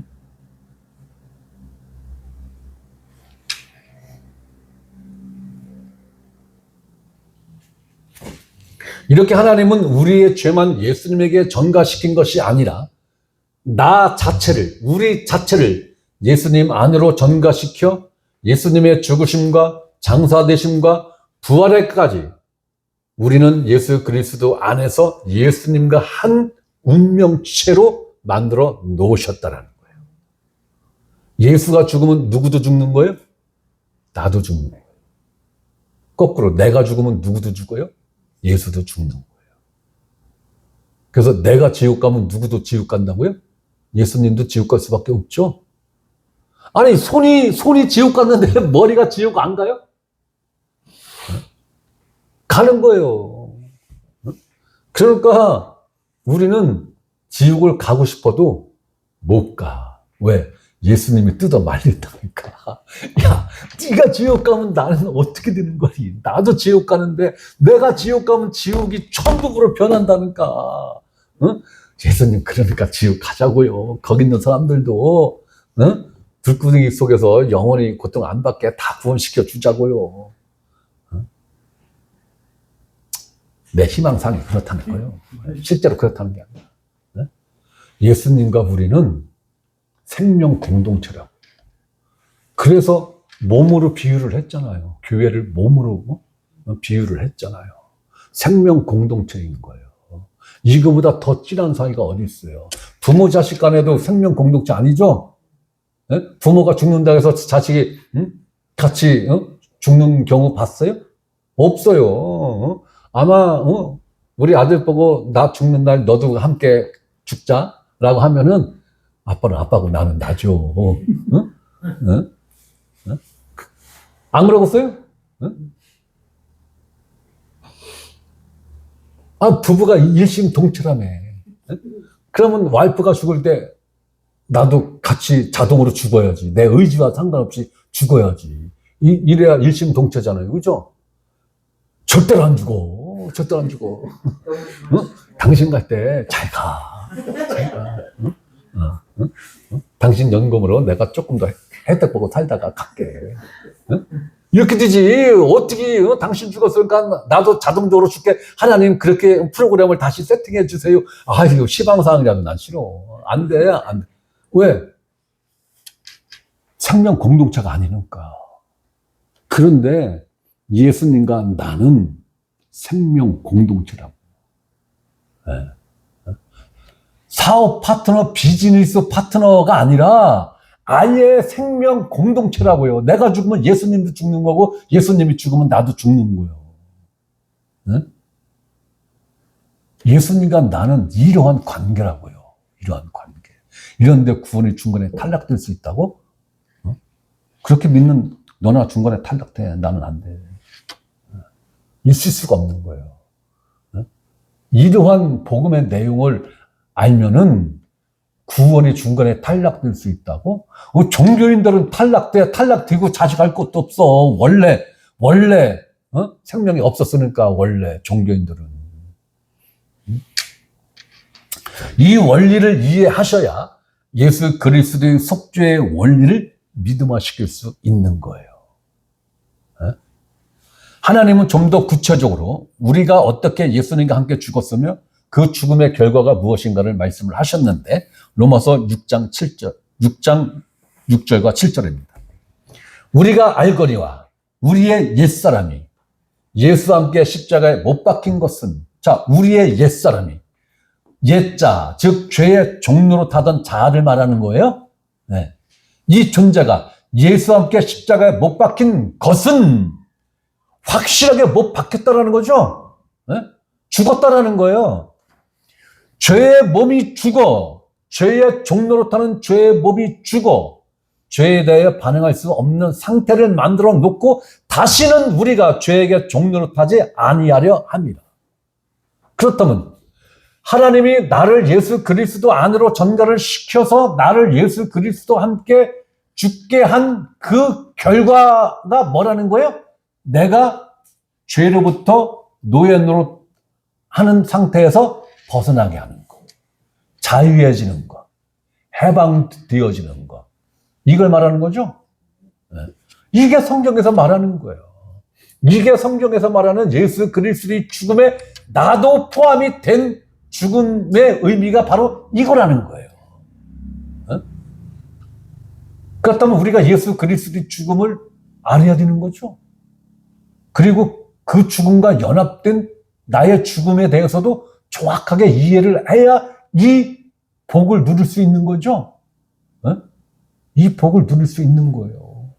이렇게 하나님은 우리의 죄만 예수님에게 전가시킨 것이 아니라 나 자체를, 우리 자체를 예수님 안으로 전가시켜 예수님의 죽으심과 장사되심과 부활에까지 우리는 예수 그리스도 안에서 예수님과 한 운명체로 만들어 놓으셨다는 거예요. 예수가 죽으면 누구도 죽는 거예요? 나도 죽는 거예요. 거꾸로 내가 죽으면 누구도 죽어요? 예수도 죽는 거예요. 그래서 내가 지옥 가면 누구도 지옥 간다고요? 예수님도 지옥 갈 수밖에 없죠? 아니, 손이 지옥 갔는데 머리가 지옥 안 가요? 가는 거예요. 그러니까 우리는 지옥을 가고 싶어도 못 가. 왜? 예수님이 뜯어 말린다니까. 야, 네가 지옥 가면 나는 어떻게 되는 거니? 나도 지옥 가는데 내가 지옥 가면 지옥이 천국으로 변한다니까. 응? 예수님 그러니까 지옥 가자고요. 거기 있는 사람들도 응? 불구덩이 속에서 영원히 고통 안 받게 다 구원시켜 주자고요. 응? 내 희망상이 그렇다는 거예요. 실제로 그렇다는 게 아니라. 네? 예수님과 우리는 생명 공동체라고. 그래서 몸으로 비유를 했잖아요. 교회를 몸으로 비유를 했잖아요. 생명 공동체인 거예요. 이거보다 더 진한 사이가 어디 있어요. 부모 자식 간에도 생명 공동체 아니죠? 네? 부모가 죽는다 해서 자식이 같이 죽는 경우 봤어요? 없어요. 아마 우리 아들 보고 나 죽는 날 너도 함께 죽자라고 하면은 아빠는 아빠고 나는 나죠. 응? 응? 응? 안 그러겠어요? 응? 부부가 일심동체라며. 그러면 와이프가 죽을 때 나도 같이 자동으로 죽어야지. 내 의지와 상관없이 죽어야지. 이래야 일심동체잖아요. 그죠? 절대로 안 죽어. 절대로 안 죽어. 당신 갈 때 잘 가. 잘 가. 당신 연금으로 내가 조금 더 혜택 보고 살다가 갈게. 이렇게 되지. 어떻게 당신 죽었으니까 나도 자동적으로 죽게. 하나님 그렇게 프로그램을 다시 세팅해 주세요. 이거 시방사항이라도 난 싫어. 안 돼. 안 돼. 왜? 생명 공동체가 아니니까. 그런데 예수님과 나는 생명 공동체라고. 네. 사업 파트너, 비즈니스 파트너가 아니라 아예 생명 공동체라고요. 내가 죽으면 예수님도 죽는 거고 예수님이 죽으면 나도 죽는 거예요. 네? 예수님과 나는 이러한 관계라고요. 이러한 관계. 이런데 구원이 중간에 탈락될 수 있다고? 그렇게 믿는 너나 중간에 탈락돼. 나는 안 돼. 있을 수가 없는 거예요. 이러한 복음의 내용을 알면은 구원이 중간에 탈락될 수 있다고? 종교인들은 탈락되고 자식할 것도 없어. 원래 생명이 없었으니까 원래 종교인들은. 이 원리를 이해하셔야 예수 그리스도의 속죄의 원리를 믿음화시킬 수 있는 거예요. 하나님은 좀 더 구체적으로 우리가 어떻게 예수님과 함께 죽었으며 그 죽음의 결과가 무엇인가를 말씀을 하셨는데 로마서 6장 6절과 7절입니다. 우리가 알거니와 우리의 옛사람이 예수와 함께 십자가에 못 박힌 것은 우리의 옛사람이 옛자, 즉 죄의 종로로 타던 자를 말하는 거예요. 네. 이 존재가 예수와 함께 십자가에 못 박힌 것은 확실하게 못 박혔다라는 거죠. 네? 죽었다라는 거예요. 죄의 몸이 죽어, 죄의 종로로 타는 죄의 몸이 죽어, 죄에 대해 반응할 수 없는 상태를 만들어 놓고 다시는 우리가 죄에게 종로로 타지 아니하려 합니다. 그렇다면 하나님이 나를 예수 그리스도 안으로 전가를 시켜서 나를 예수 그리스도와 함께 죽게 한 그 결과가 뭐라는 거예요? 내가 죄로부터 노예노릇 하는 상태에서 벗어나게 하는 거, 자유해지는 거, 해방되어지는 거, 이걸 말하는 거죠. 이게 성경에서 말하는 거예요. 이게 성경에서 말하는 예수 그리스도의 죽음에 나도 포함이 된 죽음의 의미가 바로 이거라는 거예요. 그렇다면 우리가 예수 그리스도의 죽음을 알아야 되는 거죠. 그리고 그 죽음과 연합된 나의 죽음에 대해서도 정확하게 이해를 해야 이 복을 누릴 수 있는 거죠. 이 복을 누릴 수 있는 거예요.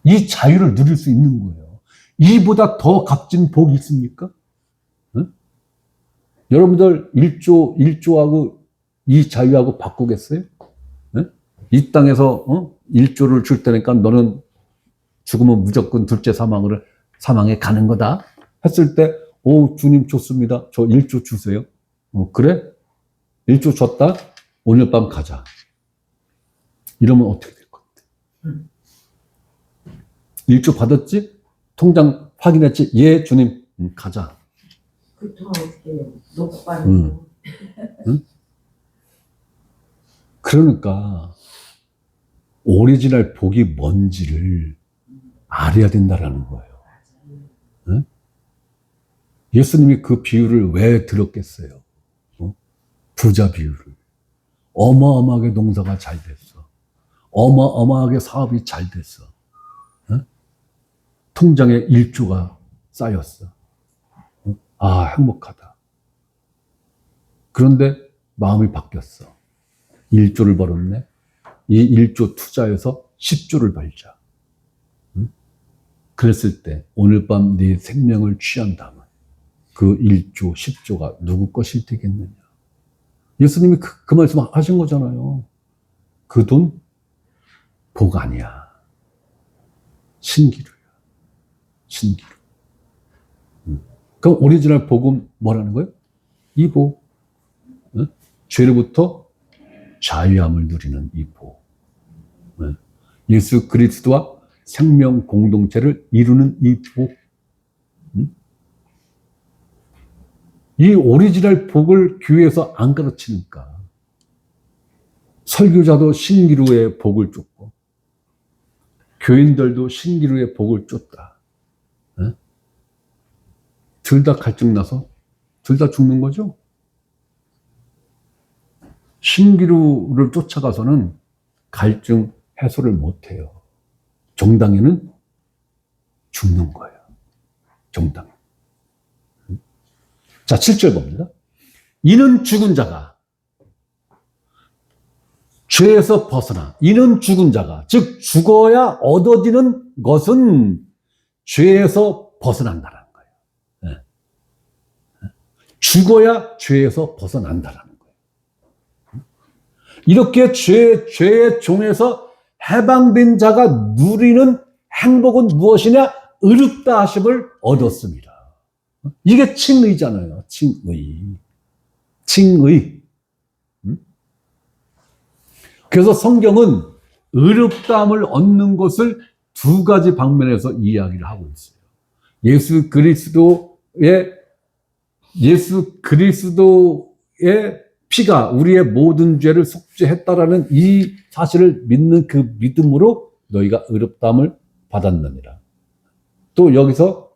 이 자유를 누릴 수 있는 거예요. 이보다 더 값진 복이 있습니까? 여러분들 1조하고 이 자유하고 바꾸겠어요? 이 땅에서 1조를 줄 테니까 너는 죽으면 무조건 둘째 사망에 가는 거다 했을 때 주님 좋습니다. 저 1조 주세요. 그래? 1조 줬다? 오늘 밤 가자. 이러면 어떻게 될 것 같아? 1조 받았지? 통장 확인했지? 예, 주님. 가자. 그 돈 어떻게 놓고 가는 거? 그러니까 오리지널 복이 뭔지를 알아야 된다라는 거예요. 네? 예수님이 그 비유를 왜 들었겠어요? 부자 비유를. 어마어마하게 농사가 잘 됐어. 어마어마하게 사업이 잘 됐어. 네? 통장에 1조가 쌓였어. 행복하다. 그런데 마음이 바뀌었어. 1조를 벌었네. 이 1조 투자해서 10조를 벌자. 그랬을 때 오늘 밤 네 생명을 취한다면 그 1조, 10조가 누구 것이 되겠느냐. 예수님이 그 말씀 하신 거잖아요. 그 돈 복 아니야. 신기루야. 신기루. 그럼 오리지널 복음 뭐라는 거예요? 이 복. 죄로부터 자유함을 누리는 이 복. 예수 그리스도와 생명 공동체를 이루는 이 복. 이 오리지널 복을 교회에서 안 가르치니까 설교자도 신기루의 복을 쫓고 교인들도 신기루의 복을 쫓다. 둘 다 갈증 나서 둘 다 죽는 거죠. 신기루를 쫓아가서는 갈증 해소를 못해요. 정당에는 죽는 거예요. 정당. 자, 7절 봅니다. 이는 죽은 자가 죄에서 벗어나, 이는 죽은 자가, 즉 죽어야 얻어지는 것은 죄에서 벗어난다는 거예요. 죽어야 죄에서 벗어난다는 거예요. 이렇게 죄의 종에서 해방된 자가 누리는 행복은 무엇이냐? 의롭다 하심을 얻었습니다. 이게 칭의잖아요. 칭의. 칭의. 그래서 성경은 의롭다함을 얻는 것을 두 가지 방면에서 이야기를 하고 있어요. 예수 그리스도의 피가 우리의 모든 죄를 속죄했다라는 이 사실을 믿는 그 믿음으로 너희가 의롭다함을 받았느니라. 또 여기서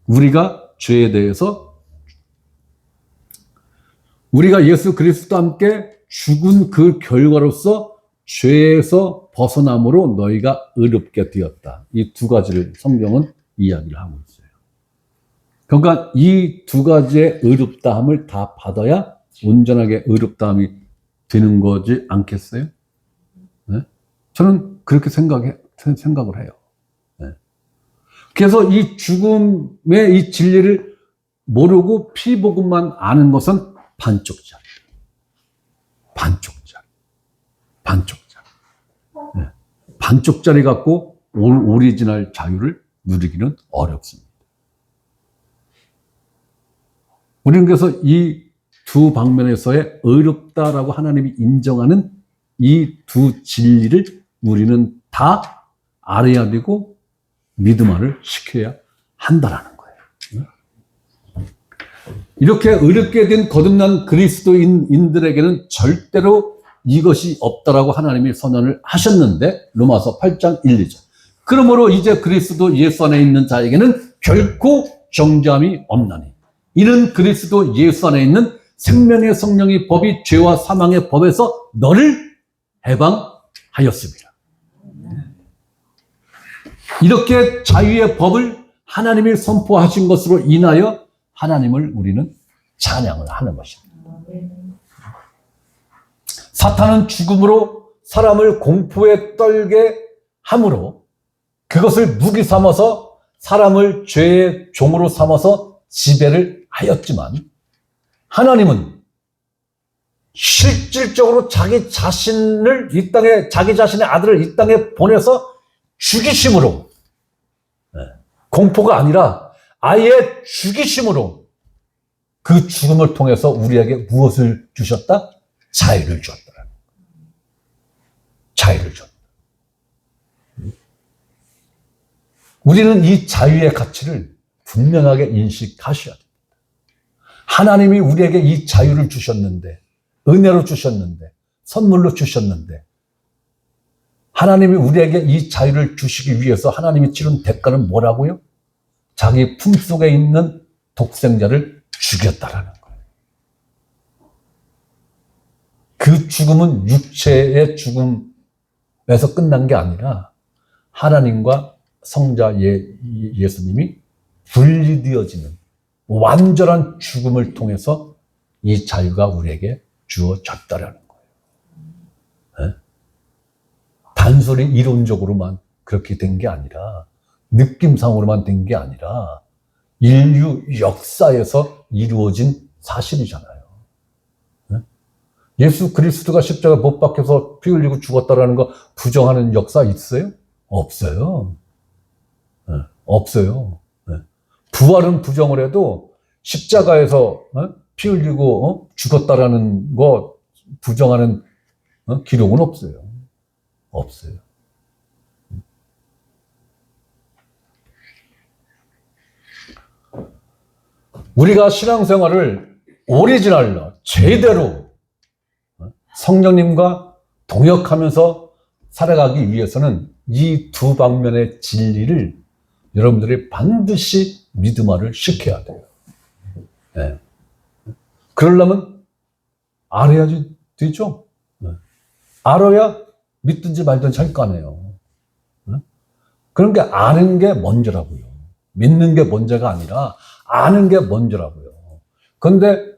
우리가 죄에 대해서 우리가 예수 그리스도와 함께 죽은 그 결과로서 죄에서 벗어남으로 너희가 의롭게 되었다. 이 두 가지를 성경은 이야기를 하고 있어요. 그러니까 이 두 가지의 의롭다함을 다 받아야 온전하게 의롭다함이 되는 거지 않겠어요? 네? 저는 그렇게 생각을 해요. 네. 그래서 이 죽음의 이 진리를 모르고 피복음만 아는 것은 반쪽짜리. 반쪽짜리. 네. 반쪽짜리 갖고 오리지널 자유를 누리기는 어렵습니다. 우리는 그래서 이 두 방면에서의 의롭다라고 하나님이 인정하는 이 두 진리를 우리는 다 알아야 되고 믿음화를 시켜야 한다라는 거예요. 이렇게 의롭게 된 거듭난 그리스도인들에게는 절대로 이것이 없다라고 하나님이 선언을 하셨는데 로마서 8장 1, 2절. 그러므로 이제 그리스도 예수 안에 있는 자에게는 결코 정죄함이 없나니 이는 그리스도 예수 안에 있는 생명의 성령의 법이 죄와 사망의 법에서 너를 해방하였습니다. 이렇게 자유의 법을 하나님이 선포하신 것으로 인하여 하나님을 우리는 찬양을 하는 것입니다. 사탄은 죽음으로 사람을 공포에 떨게 함으로 그것을 무기 삼아서 사람을 죄의 종으로 삼아서 지배를 하였지만 하나님은 실질적으로 자기 자신을 이 땅에, 자기 자신의 아들을 이 땅에 보내서 죽이심으로, 공포가 아니라 아예 죽이심으로 그 죽음을 통해서 우리에게 무엇을 주셨다? 자유를 주었다. 자유를 줬다. 우리는 이 자유의 가치를 분명하게 인식하셔야 됩니다. 하나님이 우리에게 이 자유를 주셨는데, 은혜로 주셨는데, 선물로 주셨는데, 하나님이 우리에게 이 자유를 주시기 위해서 하나님이 치른 대가는 뭐라고요? 자기 품속에 있는 독생자를 죽였다라는 거예요. 그 죽음은 육체의 죽음에서 끝난 게 아니라 하나님과 성자 예수님이 분리되어지는 완전한 죽음을 통해서 이 자유가 우리에게 주어졌다라는 거예요. 네? 단순히 이론적으로만 그렇게 된 게 아니라 느낌상으로만 된 게 아니라 인류 역사에서 이루어진 사실이잖아요. 네? 예수 그리스도가 십자가 못 박혀서 피 흘리고 죽었다라는 거 부정하는 역사 있어요? 없어요. 네. 없어요. 네. 부활은 부정을 해도 십자가에서 피 흘리고 죽었다라는 거 부정하는 기록은 없어요. 없어요. 우리가 신앙생활을 오리지널로 제대로 성령님과 동역하면서 살아가기 위해서는 이 두 방면의 진리를 여러분들이 반드시 믿음화를 시켜야 돼요. 네. 그러려면 알아야지 되죠. 네. 알아야 믿든지 말든지 할 거 아니에요. 네? 그런 게 아는 게 먼저라고요. 믿는 게 먼저가 아니라 아는 게 먼저라고요. 그런데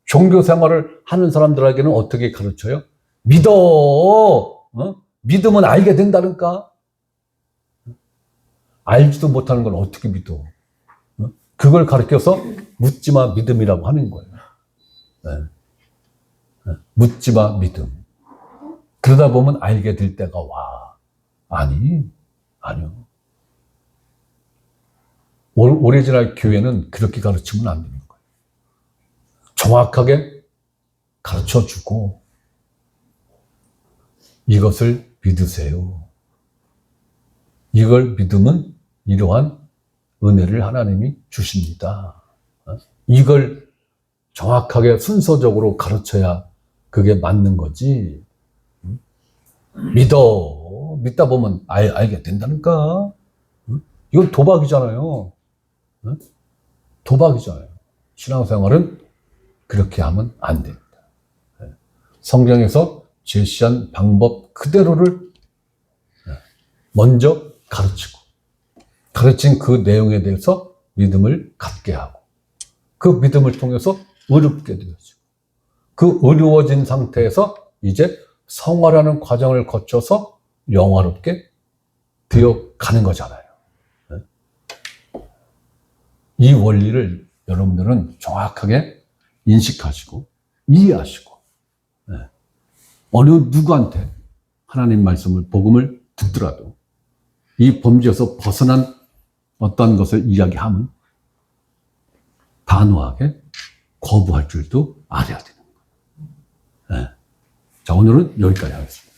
종교 생활을 하는 사람들에게는 어떻게 가르쳐요? 믿어. 믿으면 알게 된다니까. 알지도 못하는 걸 어떻게 믿어? 그걸 가르쳐서 묻지마 믿음이라고 하는 거예요. 네. 묻지마 믿음. 그러다 보면 알게 될 때가 와. 아니요. 오리지널 교회는 그렇게 가르치면 안 되는 거예요. 정확하게 가르쳐주고 이것을 믿으세요. 이걸 믿으면 이러한 은혜를 하나님이 주십니다. 이걸 정확하게 순서적으로 가르쳐야 그게 맞는 거지. 믿다 보면 알게 된다니까. 이건 도박이잖아요. 도박이잖아요. 신앙생활은 그렇게 하면 안 됩니다. 성경에서 제시한 방법 그대로를 먼저 가르치고 가르친 그 내용에 대해서 믿음을 갖게 하고 그 믿음을 통해서 의롭게 되어지고 그 의로워진 상태에서 이제 성화라는 과정을 거쳐서 영화롭게 되어 가는 거잖아요. 이 원리를 여러분들은 정확하게 인식하시고 이해하시고 어느 누구한테 하나님 말씀을 복음을 듣더라도 이 범죄에서 벗어난 어떤 것을 이야기하면 단호하게 거부할 줄도 알아야 되는 거예요. 자, 오늘은 여기까지 하겠습니다.